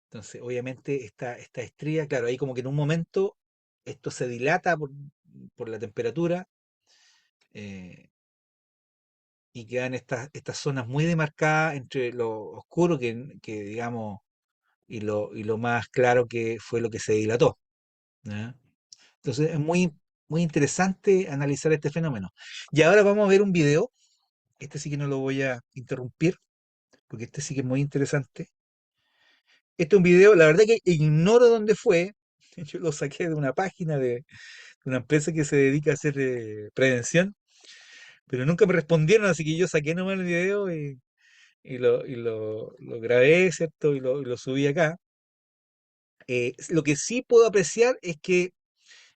Entonces, obviamente, esta estría, claro, ahí como que en un momento esto se dilata por la temperatura eh, y quedan estas zonas muy demarcadas entre lo oscuro que digamos y lo más claro que fue lo que se dilató. ¿Ya? Entonces es muy interesante analizar este fenómeno. Y ahora vamos a ver un video. Este sí que no lo voy a interrumpir, porque este sí que es muy interesante. Este es un video, la verdad que ignoro dónde fue. Yo lo saqué de una página de una empresa que se dedica a hacer prevención, pero nunca me respondieron, así que yo saqué nomás el video y lo grabé, ¿cierto? Y lo subí acá. Lo que sí puedo apreciar es que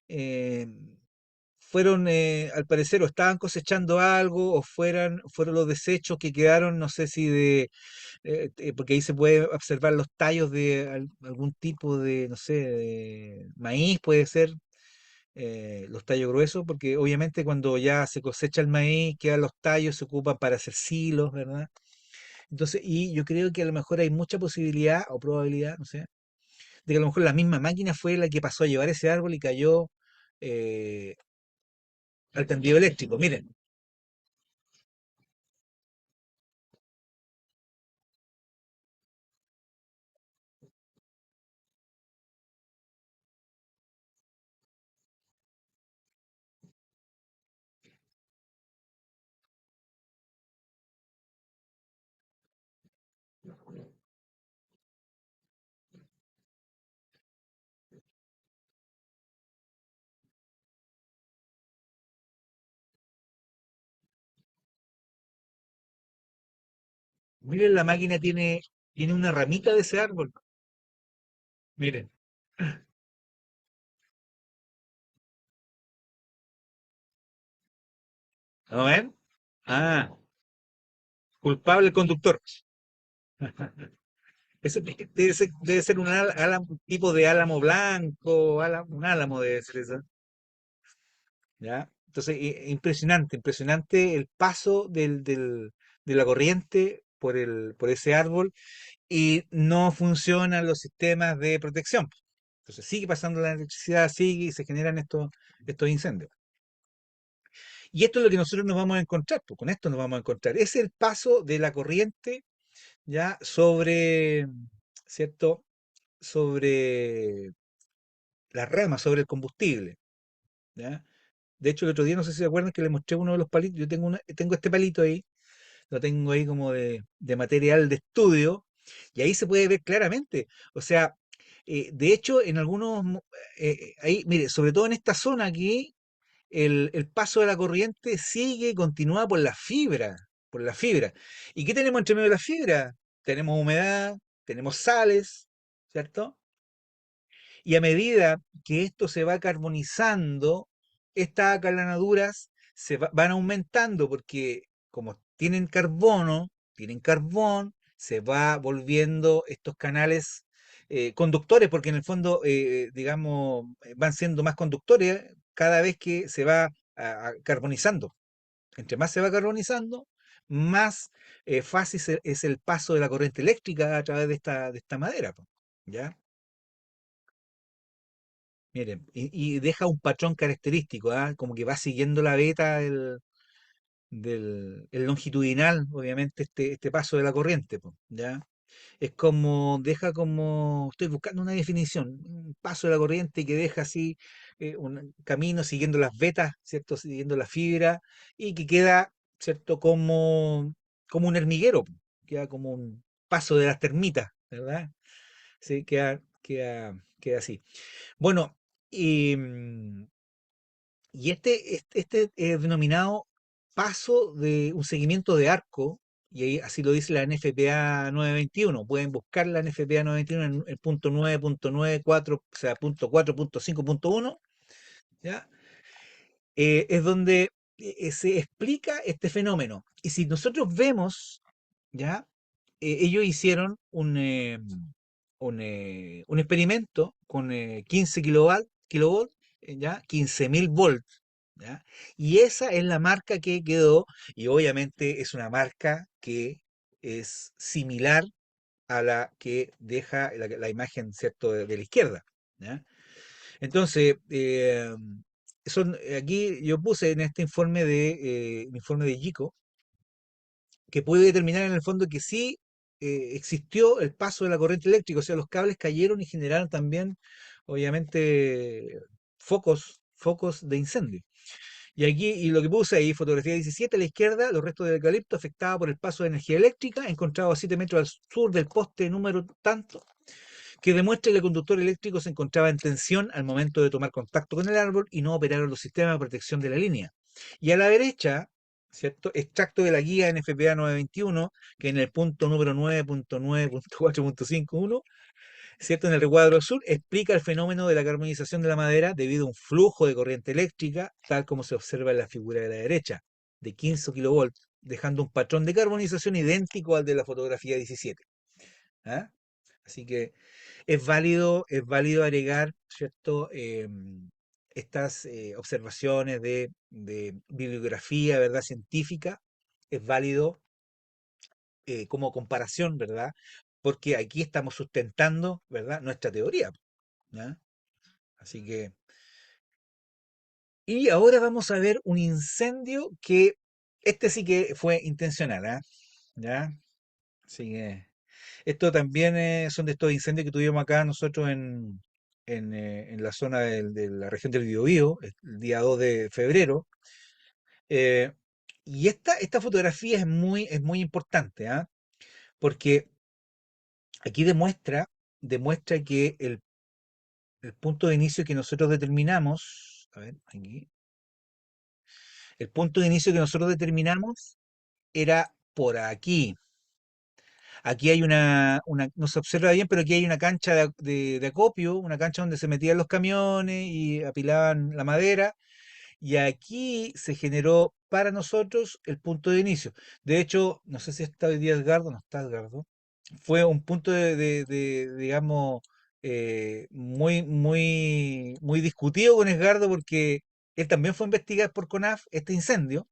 eh, fueron, al parecer, o estaban cosechando algo, o fueron los desechos que quedaron, no sé si porque ahí se puede observar los tallos de algún tipo de, no sé, de maíz, puede ser, los tallos gruesos, porque obviamente cuando ya se cosecha el maíz, quedan los tallos, se ocupan para hacer silos, ¿verdad? Entonces, y yo creo que a lo mejor hay mucha posibilidad o probabilidad, no sé, de que a lo mejor la misma máquina fue la que pasó a llevar ese árbol y cayó eh, al tendido eléctrico. Miren, miren, la máquina tiene una ramita de ese árbol. Miren, ¿no ven? Ah, culpable el conductor. Eso debe ser un álamo, tipo de álamo blanco, un álamo debe ser eso. ¿Ya? Entonces, impresionante, impresionante el paso de la corriente por ese árbol y no funcionan los sistemas de protección. Entonces, sigue pasando la electricidad, sigue y se generan estos incendios. Y esto es lo que nosotros nos vamos a encontrar, pues con esto nos vamos a encontrar. Es el paso de la corriente ya sobre, ¿cierto? Sobre las ramas sobre el combustible, ¿ya? De hecho, el otro día, no sé si se acuerdan que le mostré uno de los palitos, yo tengo este palito ahí, lo tengo ahí como de material de estudio, y ahí se puede ver claramente. O sea, de hecho, en algunos, ahí, mire, sobre todo en esta zona aquí, el paso de la corriente sigue y continúa por la fibra, por la fibra. ¿Y qué tenemos entre medio de la fibra? Tenemos humedad, tenemos sales, ¿cierto? Y a medida que esto se va carbonizando, estas acalanaduras van aumentando porque como tienen carbón, se va volviendo estos canales conductores, porque en el fondo, digamos, van siendo más conductores cada vez que se va carbonizando. Entre más se va carbonizando, más fácil es el paso de la corriente eléctrica a través de esta madera, po, ¿ya? Miren, y deja un patrón característico, ¿ah? Como que va siguiendo la veta el longitudinal, obviamente, este paso de la corriente, po, ¿ya? Es como, deja como, estoy buscando una definición, un paso de la corriente que deja así un camino siguiendo las vetas, ¿cierto? Siguiendo la fibra y que queda, ¿cierto? Como un hormiguero, po, queda como un paso de las termitas, ¿verdad? Sí, queda así. Bueno, y, y este es denominado paso de un seguimiento de arco, y ahí así lo dice la NFPA 921. Pueden buscar la NFPA 921 en el punto 9.94, o sea, punto 4.5.1, ¿ya? Es donde se explica este fenómeno. Y si nosotros vemos, ¿ya? Ellos hicieron un experimento con 15 kilovolt, ¿ya? 15.000 volts, ¿ya? Y esa es la marca que quedó, y obviamente es una marca que es similar a la que deja la imagen, ¿cierto?, de la izquierda, ¿ya? Entonces, aquí yo puse en este informe de Yico, que puede determinar en el fondo que sí existió el paso de la corriente eléctrica, o sea, los cables cayeron y generaron también, obviamente, focos de incendio. Y aquí, y lo que puse ahí, fotografía 17 a la izquierda, los restos del eucalipto afectados por el paso de energía eléctrica, encontrado a 7 metros al sur del poste número tanto, que demuestra que el conductor eléctrico se encontraba en tensión al momento de tomar contacto con el árbol y no operaron los sistemas de protección de la línea. Y a la derecha, ¿cierto? Extracto de la guía NFPA 921, que en el punto número 9.9.4.51, ¿cierto? En el recuadro sur, explica el fenómeno de la carbonización de la madera debido a un flujo de corriente eléctrica, tal como se observa en la figura de la derecha, de 15 kilovolts, dejando un patrón de carbonización idéntico al de la fotografía 17. ¿Ah? Así que es válido agregar, ¿cierto? Estas observaciones de bibliografía, ¿verdad? Científica, es válido como comparación, ¿verdad? Porque aquí estamos sustentando, ¿verdad? Nuestra teoría, ¿ya? Así que, y ahora vamos a ver un incendio que, este sí que fue intencional, ¿ah? ¿Ya? Así que esto también son de estos incendios que tuvimos acá nosotros en la zona de la región del Biobío, el día 2 de febrero. eh, y esta fotografía es muy importante, ¿ah? Porque aquí demuestra que el punto de inicio que nosotros determinamos, a ver, aquí, el punto de inicio que nosotros determinamos era por aquí. Aquí hay no se observa bien, pero aquí hay una cancha de acopio, una cancha donde se metían los camiones y apilaban la madera, y aquí se generó para nosotros el punto de inicio. De hecho, no sé si está hoy día Edgardo, no está Edgardo, fue un punto digamos, muy discutido con Edgardo porque él también fue a investigar por CONAF este incendio,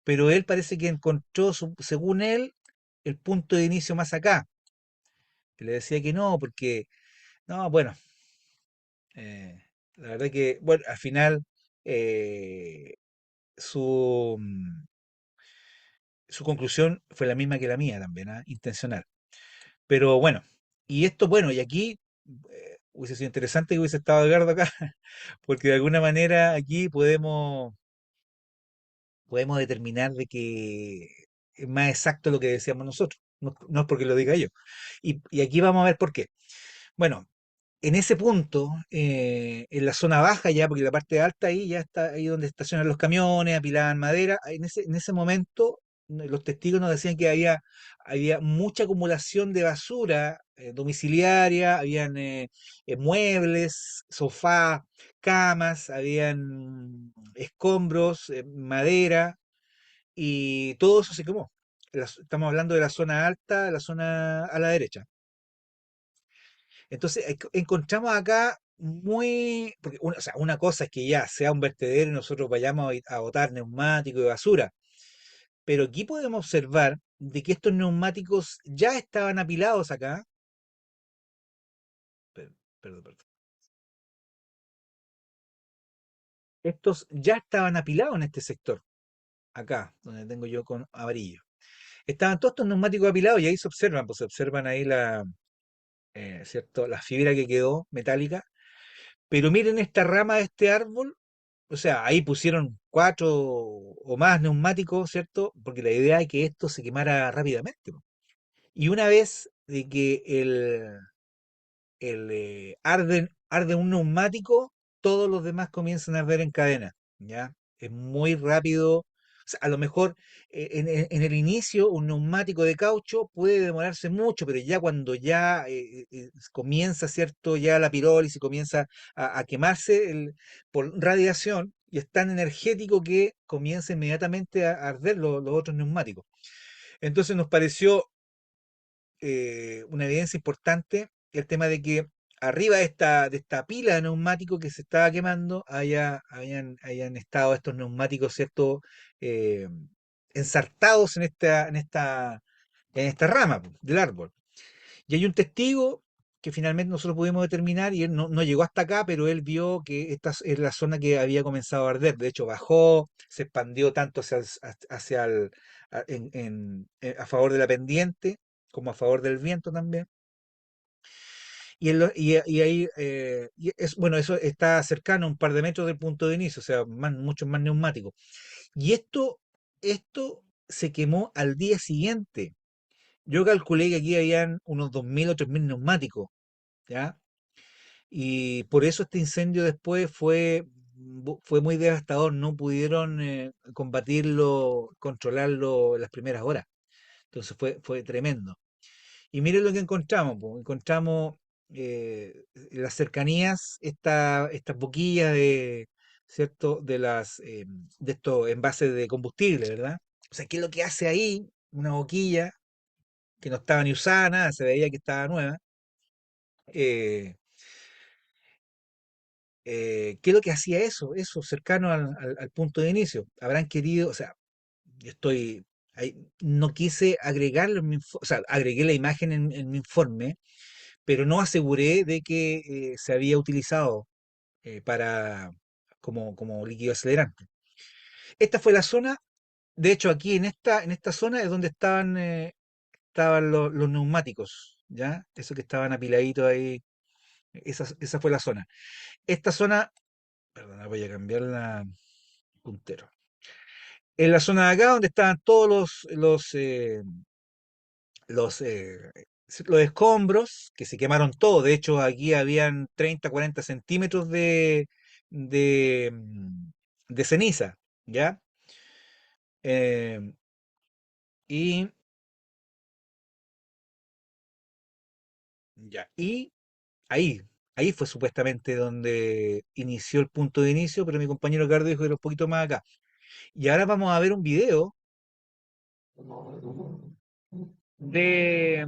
pero él parece que encontró, según él, el punto de inicio más acá. Que le decía que no, porque, no, bueno, eh, la verdad que, bueno, al final eh, su, su conclusión fue la misma que la mía también, ¿ah? Intencional. Pero bueno, y esto, bueno, y aquí hubiese sido interesante que hubiese estado Edgardo acá, porque de alguna manera aquí podemos determinar de que es más exacto lo que decíamos nosotros, no, no es porque lo diga yo. Y aquí vamos a ver por qué. Bueno, en ese punto, en la zona baja ya, porque la parte alta ahí ya está ahí donde estacionan los camiones, apilaban madera, ahí en ese momento los testigos nos decían que había mucha acumulación de basura domiciliaria, habían muebles, sofás, camas, habían escombros, madera, y todo eso se quemó. Estamos hablando de la zona alta, la zona a la derecha. Entonces, encontramos acá porque o sea, una cosa es que ya sea un vertedero y nosotros vayamos a botar neumáticos y basura, pero aquí podemos observar de que estos neumáticos ya estaban apilados acá. Perdón, perdón. Estos ya estaban apilados en este sector, acá, donde tengo yo con amarillo. Estaban todos estos neumáticos apilados y ahí se observan, pues se observan ahí ¿cierto? La fibra que quedó metálica. Pero miren esta rama de este árbol. O sea, ahí pusieron 4 o más neumáticos, ¿cierto? Porque la idea es que esto se quemara rápidamente, po. Y una vez de que arde un neumático, todos los demás comienzan a arder en cadena, ¿ya? Es muy rápido. O sea, a lo mejor en el inicio un neumático de caucho puede demorarse mucho, pero ya cuando ya comienza, ¿cierto? Ya la pirólisis comienza a quemarse por radiación y es tan energético que comienza inmediatamente a arder los otros neumáticos. Entonces nos pareció una evidencia importante el tema de que arriba de esta pila de neumáticos que se estaba quemando, hayan estado estos neumáticos, ¿cierto? Eh, ensartados en esta rama po, del árbol. Y hay un testigo que finalmente nosotros pudimos determinar y él no llegó hasta acá, pero él vio que esta es la zona que había comenzado a arder. De hecho, bajó, se expandió tanto hacia a favor de la pendiente como a favor del viento también. Y ahí, bueno, eso está cercano, un par de metros del punto de inicio, o sea, mucho más neumático. Y esto se quemó al día siguiente. Yo calculé que aquí habían unos 2.000 o 3.000 neumáticos, ¿ya? Y por eso este incendio después fue muy devastador, no pudieron combatirlo, controlarlo en las primeras horas. Entonces fue tremendo. Y miren lo que encontramos, po. Encontramos en las cercanías estas boquillas ¿cierto? De estos envases de combustible, ¿verdad? O sea, ¿qué es lo que hace ahí una boquilla que no estaba ni usada, nada, se veía que estaba nueva? Eh, ¿Qué es lo que hacía eso cercano al punto de inicio? Habrán querido, o sea, yo no quise agregarlo o sea, agregué la imagen en mi informe, pero no aseguré de que se había utilizado como líquido acelerante. Esta fue la zona, de hecho aquí en esta zona es donde estaban los neumáticos, ¿ya? Eso que estaban apiladitos ahí, esa fue la zona. Esta zona, perdona, voy a cambiar la puntero. En la zona de acá donde estaban todos los escombros, que se quemaron todos. De hecho, aquí habían 30, 40 centímetros de, mm, de ceniza, ¿ya? Eh, y, ya, y ahí, ahí fue supuestamente donde inició el punto de inicio, pero mi compañero Carlos dijo que era un poquito más acá. Y ahora vamos a ver un video de,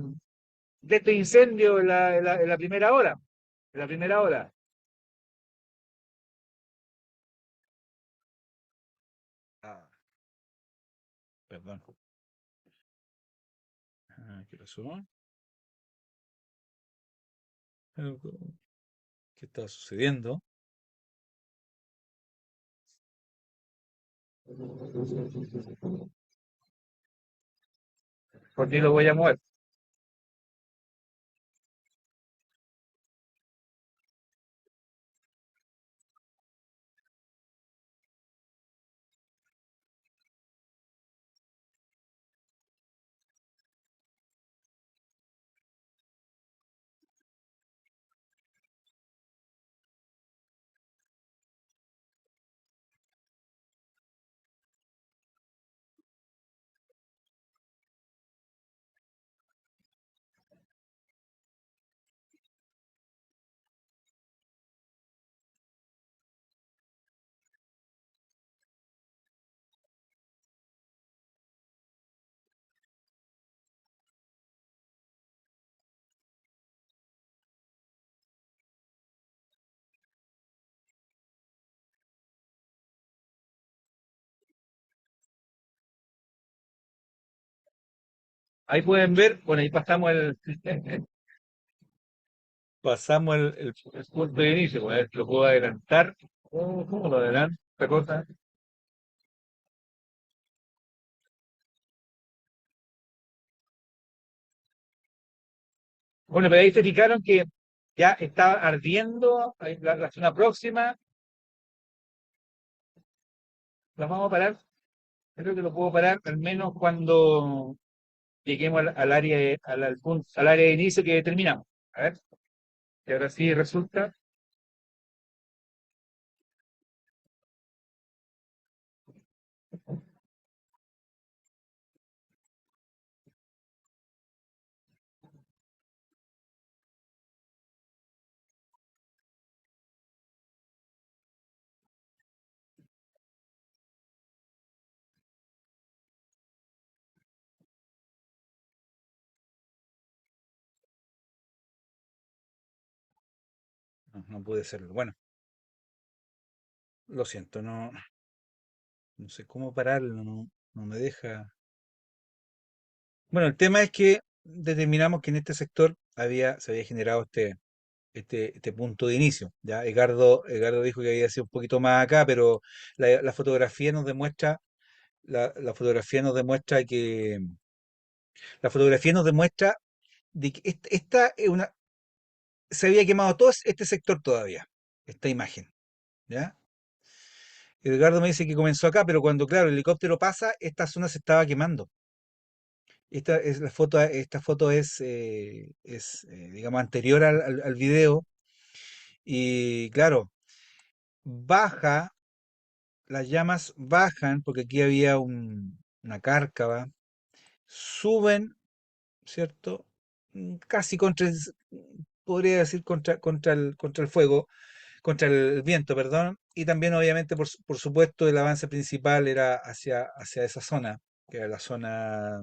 de este incendio en la primera hora. En la primera hora. Ah, perdón. ¿Qué pasó? ¿Qué está sucediendo? ¿Por qué lo voy a mover? Ahí pueden ver, bueno, ahí pasamos el punto de inicio, pues, a ver, lo puedo adelantar. Oh, ¿cómo lo adelanto? Esta cosa. Bueno, pero ahí se fijaron que ya está ardiendo ahí la zona próxima. La vamos a parar. Creo que lo puedo parar al menos cuando lleguemos al área, al área de inicio que determinamos. A ver, y ahora sí resulta. No, no pude hacerlo. Bueno, lo siento, no sé cómo pararlo, no me deja. Bueno, el tema es que determinamos que en este sector se había generado este punto de inicio. ¿Ya? Edgardo dijo que había sido un poquito más acá, pero la fotografía nos demuestra, la fotografía nos demuestra que, la fotografía nos demuestra de que esta es se había quemado todo este sector todavía, esta imagen. ¿Ya? Edgardo me dice que comenzó acá, pero cuando, claro, el helicóptero pasa, esta zona se estaba quemando. Esta foto digamos, anterior al video. Y claro, baja, las llamas bajan, porque aquí había una cárcava, suben, ¿cierto? Casi podría decir contra el fuego, contra el viento, perdón. Y también, obviamente, por supuesto, el avance principal era hacia esa zona, que era la zona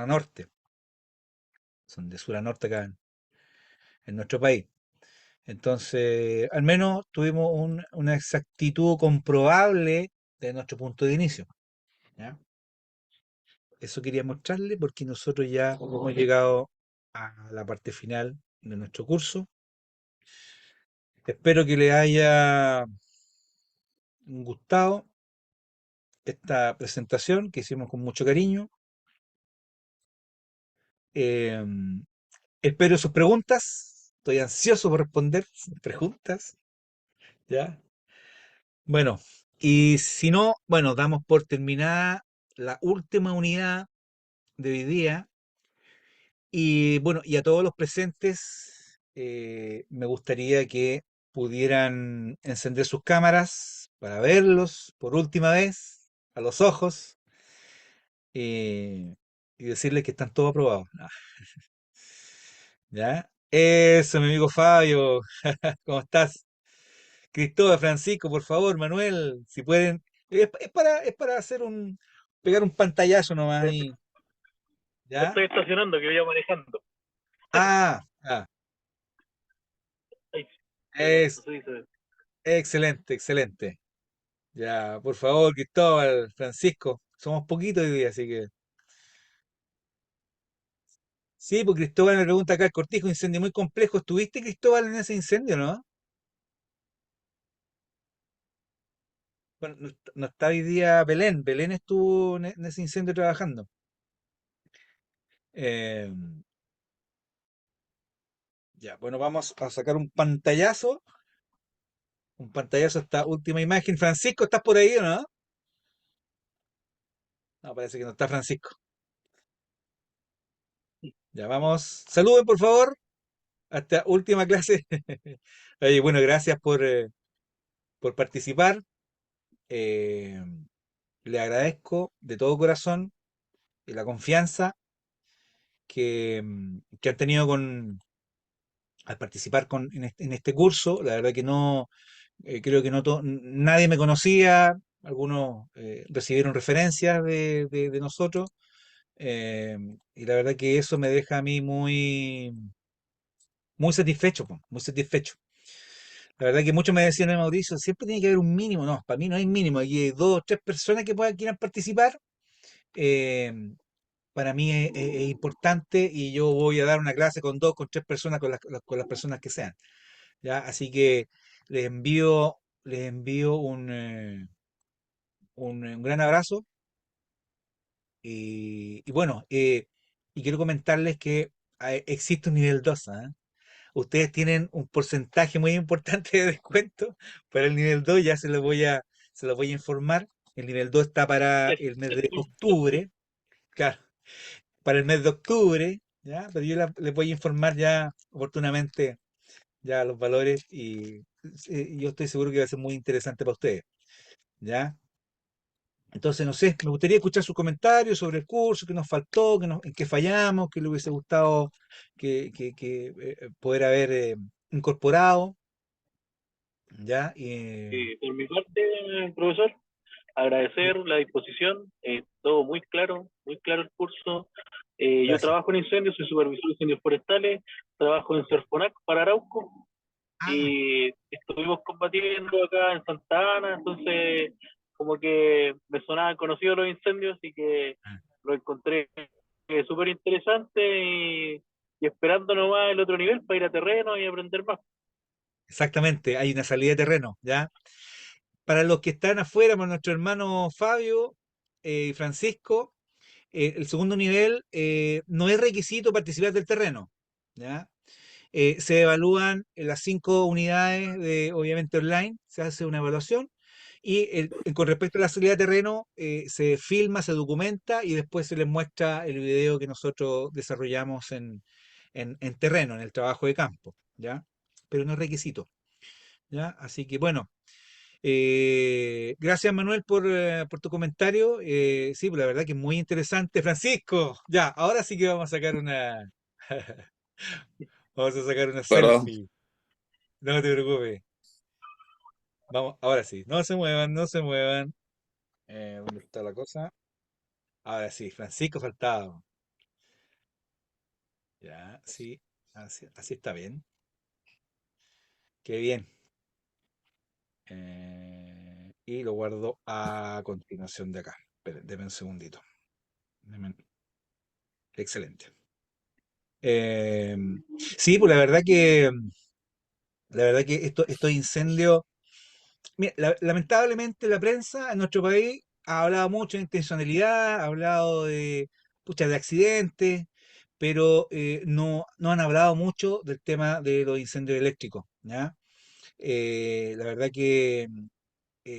norte, son de sur a norte acá en nuestro país. Entonces, al menos tuvimos una exactitud comprobable de nuestro punto de inicio. ¿Ya? Eso quería mostrarle porque nosotros ya hemos llegado a la parte final de nuestro curso. Espero que les haya gustado esta presentación que hicimos con mucho cariño. Em, Espero sus preguntas. Estoy ansioso por responder sus preguntas. ¿Ya? Bueno, y si no, bueno, damos por terminada la última unidad de hoy día. Y bueno, y a todos los presentes, me gustaría que pudieran encender sus cámaras para verlos por última vez a los ojos, y decirles que están todos aprobados. Ah, ¿ya? Eso, mi amigo Fabio, ¿cómo estás? Cristóbal, Francisco, por favor, Manuel, si pueden. Es para pegar un pantallazo nomás Me ahí, ¿ya? estoy estacionando, que voy manejando. Ah, Ay, es eso dice. excelente, excelente. Ya, por favor, Cristóbal, Francisco, somos poquitos hoy día, así que. Sí, pues Cristóbal me pregunta acá, el Cortijo, incendio muy complejo. ¿Estuviste, Cristóbal, en ese incendio, no? Bueno, no está hoy día Belén. Belén estuvo en ese incendio trabajando. Eh, ya, bueno, vamos a sacar un pantallazo a esta última imagen. Francisco, ¿estás por ahí o no? No, parece que no está Francisco. Ya vamos. Saluden, por favor, a esta última clase. Oye, bueno, gracias por participar. Eh, Le agradezco de todo corazón la confianza que han tenido al participar en este curso. La verdad que no, creo que nadie me conocía, algunos recibieron referencias de nosotros, y la verdad que eso me deja a mí muy satisfecho, po, muy satisfecho. La verdad que muchos me decían: "No, Mauricio, siempre tiene que haber un mínimo". No, para mí no hay mínimo, aquí hay dos o tres personas que quieran participar. eh, para mí es importante y yo voy a dar una clase con dos, con tres personas, con las personas que sean, ¿ya? Así que les envío, les envío un gran abrazo y bueno, y quiero comentarles que existe un nivel 2. ¿Ah? Ustedes tienen un porcentaje muy importante de descuento para el nivel 2, ya se los voy a informar. El nivel 2 está para Ya, el mes ya de estoy interesado. octubre, claro, para el mes de octubre, ¿ya? Pero yo les voy a informar ya oportunamente ya los valores y yo estoy seguro que va a ser muy interesante para ustedes, ¿ya? Entonces, no sé, me gustaría escuchar sus comentarios sobre el curso, qué nos faltó, en qué fallamos, qué le hubiese gustado poder haber incorporado, ¿ya? Por mi parte, profesor, agradecer la disposición, todo muy claro el curso. Yo Gracias. trabajo en incendios, soy supervisor de incendios forestales, trabajo en Serfonac para Arauco Ah, y estuvimos combatiendo acá en Santa Ana, entonces como que me sonaban conocidos los incendios y que ah, lo encontré súper interesante y esperando nomás el otro nivel para ir a terreno y aprender más. exactamente, hay una salida de terreno, ¿ya? Para los que están afuera, por nuestro hermano Fabio y Francisco, el segundo nivel no es requisito participar del terreno, ¿ya? Se evalúan las 5 unidades obviamente online, se hace una evaluación y con respecto a la salida de terreno se filma, se documenta y después se les muestra el video que nosotros desarrollamos en terreno, en el trabajo de campo, ¿ya? Pero no es requisito, ¿ya? Así que bueno, gracias Manuel por tu comentario. Sí, pues la verdad que es muy interesante. Francisco, ya, ahora sí que vamos a sacar una, vamos a sacar una Perdón, selfie. No te preocupes. Vamos, ahora sí. No se muevan, no se muevan. ¿Dónde está la cosa? Ahora sí, Francisco faltaba. Ya, sí. Así está bien. Qué bien. Y lo guardo a continuación de acá. Esperen, deme un segundito. Deme- Excelente. Eh, sí, pues la verdad que estos incendios, mira, lamentablemente la prensa en nuestro país ha hablado mucho de intencionalidad, ha hablado de, pucha, de accidentes, pero no han hablado mucho del tema de los incendios eléctricos, ¿ya? La verdad que,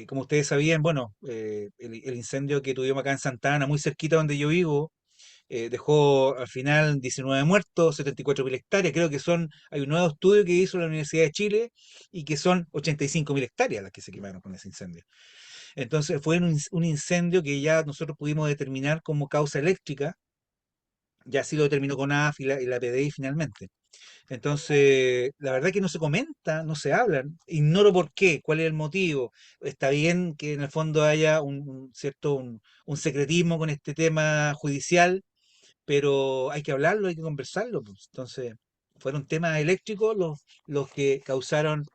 como ustedes sabían, bueno, el incendio que tuvimos acá en Santa Ana, muy cerquita donde yo vivo, dejó al final 19 muertos, 74.000 hectáreas. Creo que hay un nuevo estudio que hizo la Universidad de Chile y que son 85.000 hectáreas las que se quemaron con ese incendio. Entonces fue un incendio que ya nosotros pudimos determinar como causa eléctrica, ya así lo determinó con AF y la PDI finalmente. Entonces, la verdad que no se comenta, no se habla, ignoro por qué, cuál es el motivo. Está bien que en el fondo haya un secretismo con este tema judicial, pero hay que hablarlo, hay que conversarlo, pues. Entonces, fueron temas eléctricos los que causaron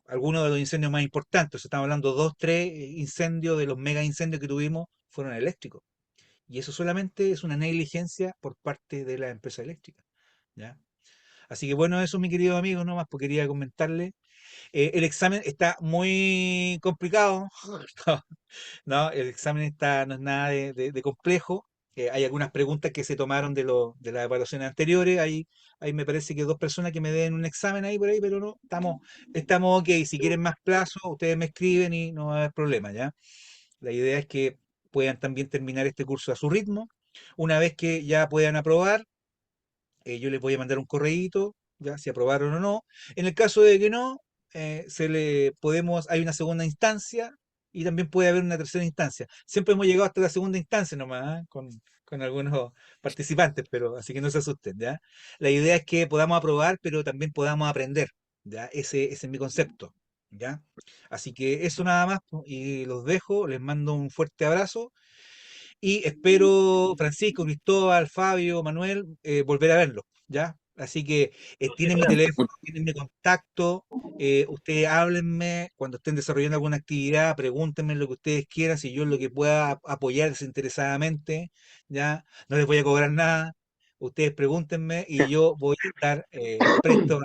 algunos de los incendios más importantes. Estamos hablando dos, tres incendios de los mega incendios que tuvimos fueron eléctricos. Y eso solamente es una negligencia por parte de la empresa eléctrica, ¿ya? Así que bueno, eso, mi querido amigo, nomás porque quería comentarle. El examen está muy complicado. No, el examen no es nada de complejo. Hay algunas preguntas que se tomaron de las evaluaciones anteriores. Ahí me parece que dos personas que me den un examen ahí por ahí, pero no, estamos ok. Si quieren más plazo, ustedes me escriben y no va a haber problema, ¿ya? La idea es que puedan también terminar este curso a su ritmo. Una vez que ya puedan aprobar, yo les voy a mandar un correíto, ya si aprobaron o no. En el caso de que no, hay una segunda instancia y también puede haber una tercera instancia. Siempre hemos llegado hasta la segunda instancia nomás, ¿ah? Con algunos participantes, pero así que no se asusten, ¿ya? La idea es que podamos aprobar, pero también podamos aprender, ¿ya? Ese es mi concepto, ¿ya? Así que eso nada más, po, y los dejo, les mando un fuerte abrazo y espero, Francisco, Cristóbal, Fabio, Manuel, volver a verlo, ¿ya? Así que Sí, tienen mi sí. teléfono, tienen mi contacto, Ustedes háblenme cuando estén desarrollando alguna actividad, pregúntenme lo que ustedes quieran, si yo en lo que pueda apoyar desinteresadamente, ¿ya? No les voy a cobrar nada. Ustedes pregúntenme y yo voy a estar presto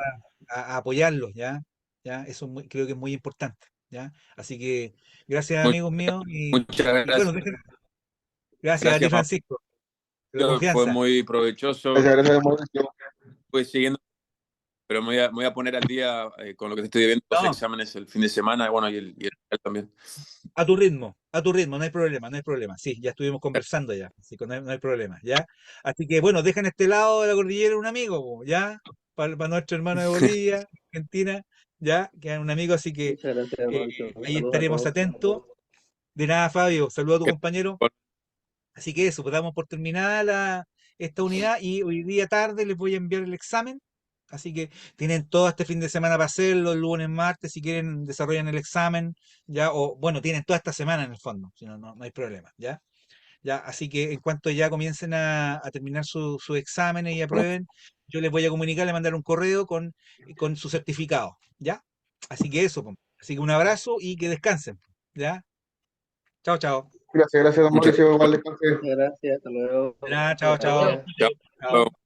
a apoyarlos, ¿ya? ¿Ya? Eso creo que es muy importante, ¿ya? Así que gracias Mu- amigos míos Muchas y bueno, gracias. gracias a ti Gracias, Francisco, por la Mauricio. Fue confianza. muy provechoso. Gracias, gracias, Mauricio. Pues siguiendo, pero me voy a poner al día con lo que te estoy viendo, los No, exámenes el fin de semana, bueno, y el también. a tu ritmo, no hay problema, no hay problema. Sí, ya estuvimos conversando ya, así que no hay problema, ¿ya? Así que bueno, dejan este lado de la cordillera un amigo, po, ¿ya? Para nuestro hermano de Bolivia, Argentina, ¿ya? Que es un amigo, así que Muchas gracias, eh, Mauricio. ahí Saludos a estaremos todos. atentos. De nada, Fabio, saludo a tu Que- compañero. Así que eso, pues damos por terminada esta unidad y hoy día tarde les voy a enviar el examen. Así que tienen todo este fin de semana para hacerlo, el lunes, martes, si quieren desarrollan el examen, ya, o bueno, tienen toda esta semana en el fondo, si no, no hay problema, ¿ya? Ya, así que en cuanto ya comiencen a terminar sus exámenes y aprueben, yo les voy a comunicar, les mandar un correo con su certificado, ¿ya? Así que eso, pues. Así que un abrazo y que descansen, ¿ya? Chao, chao. Gracias, gracias, don Muchas Mauricio. Igual descanse. Muchas gracias, hasta luego. De nada, chao, Hasta luego. chao. gracias. Chao. Chao.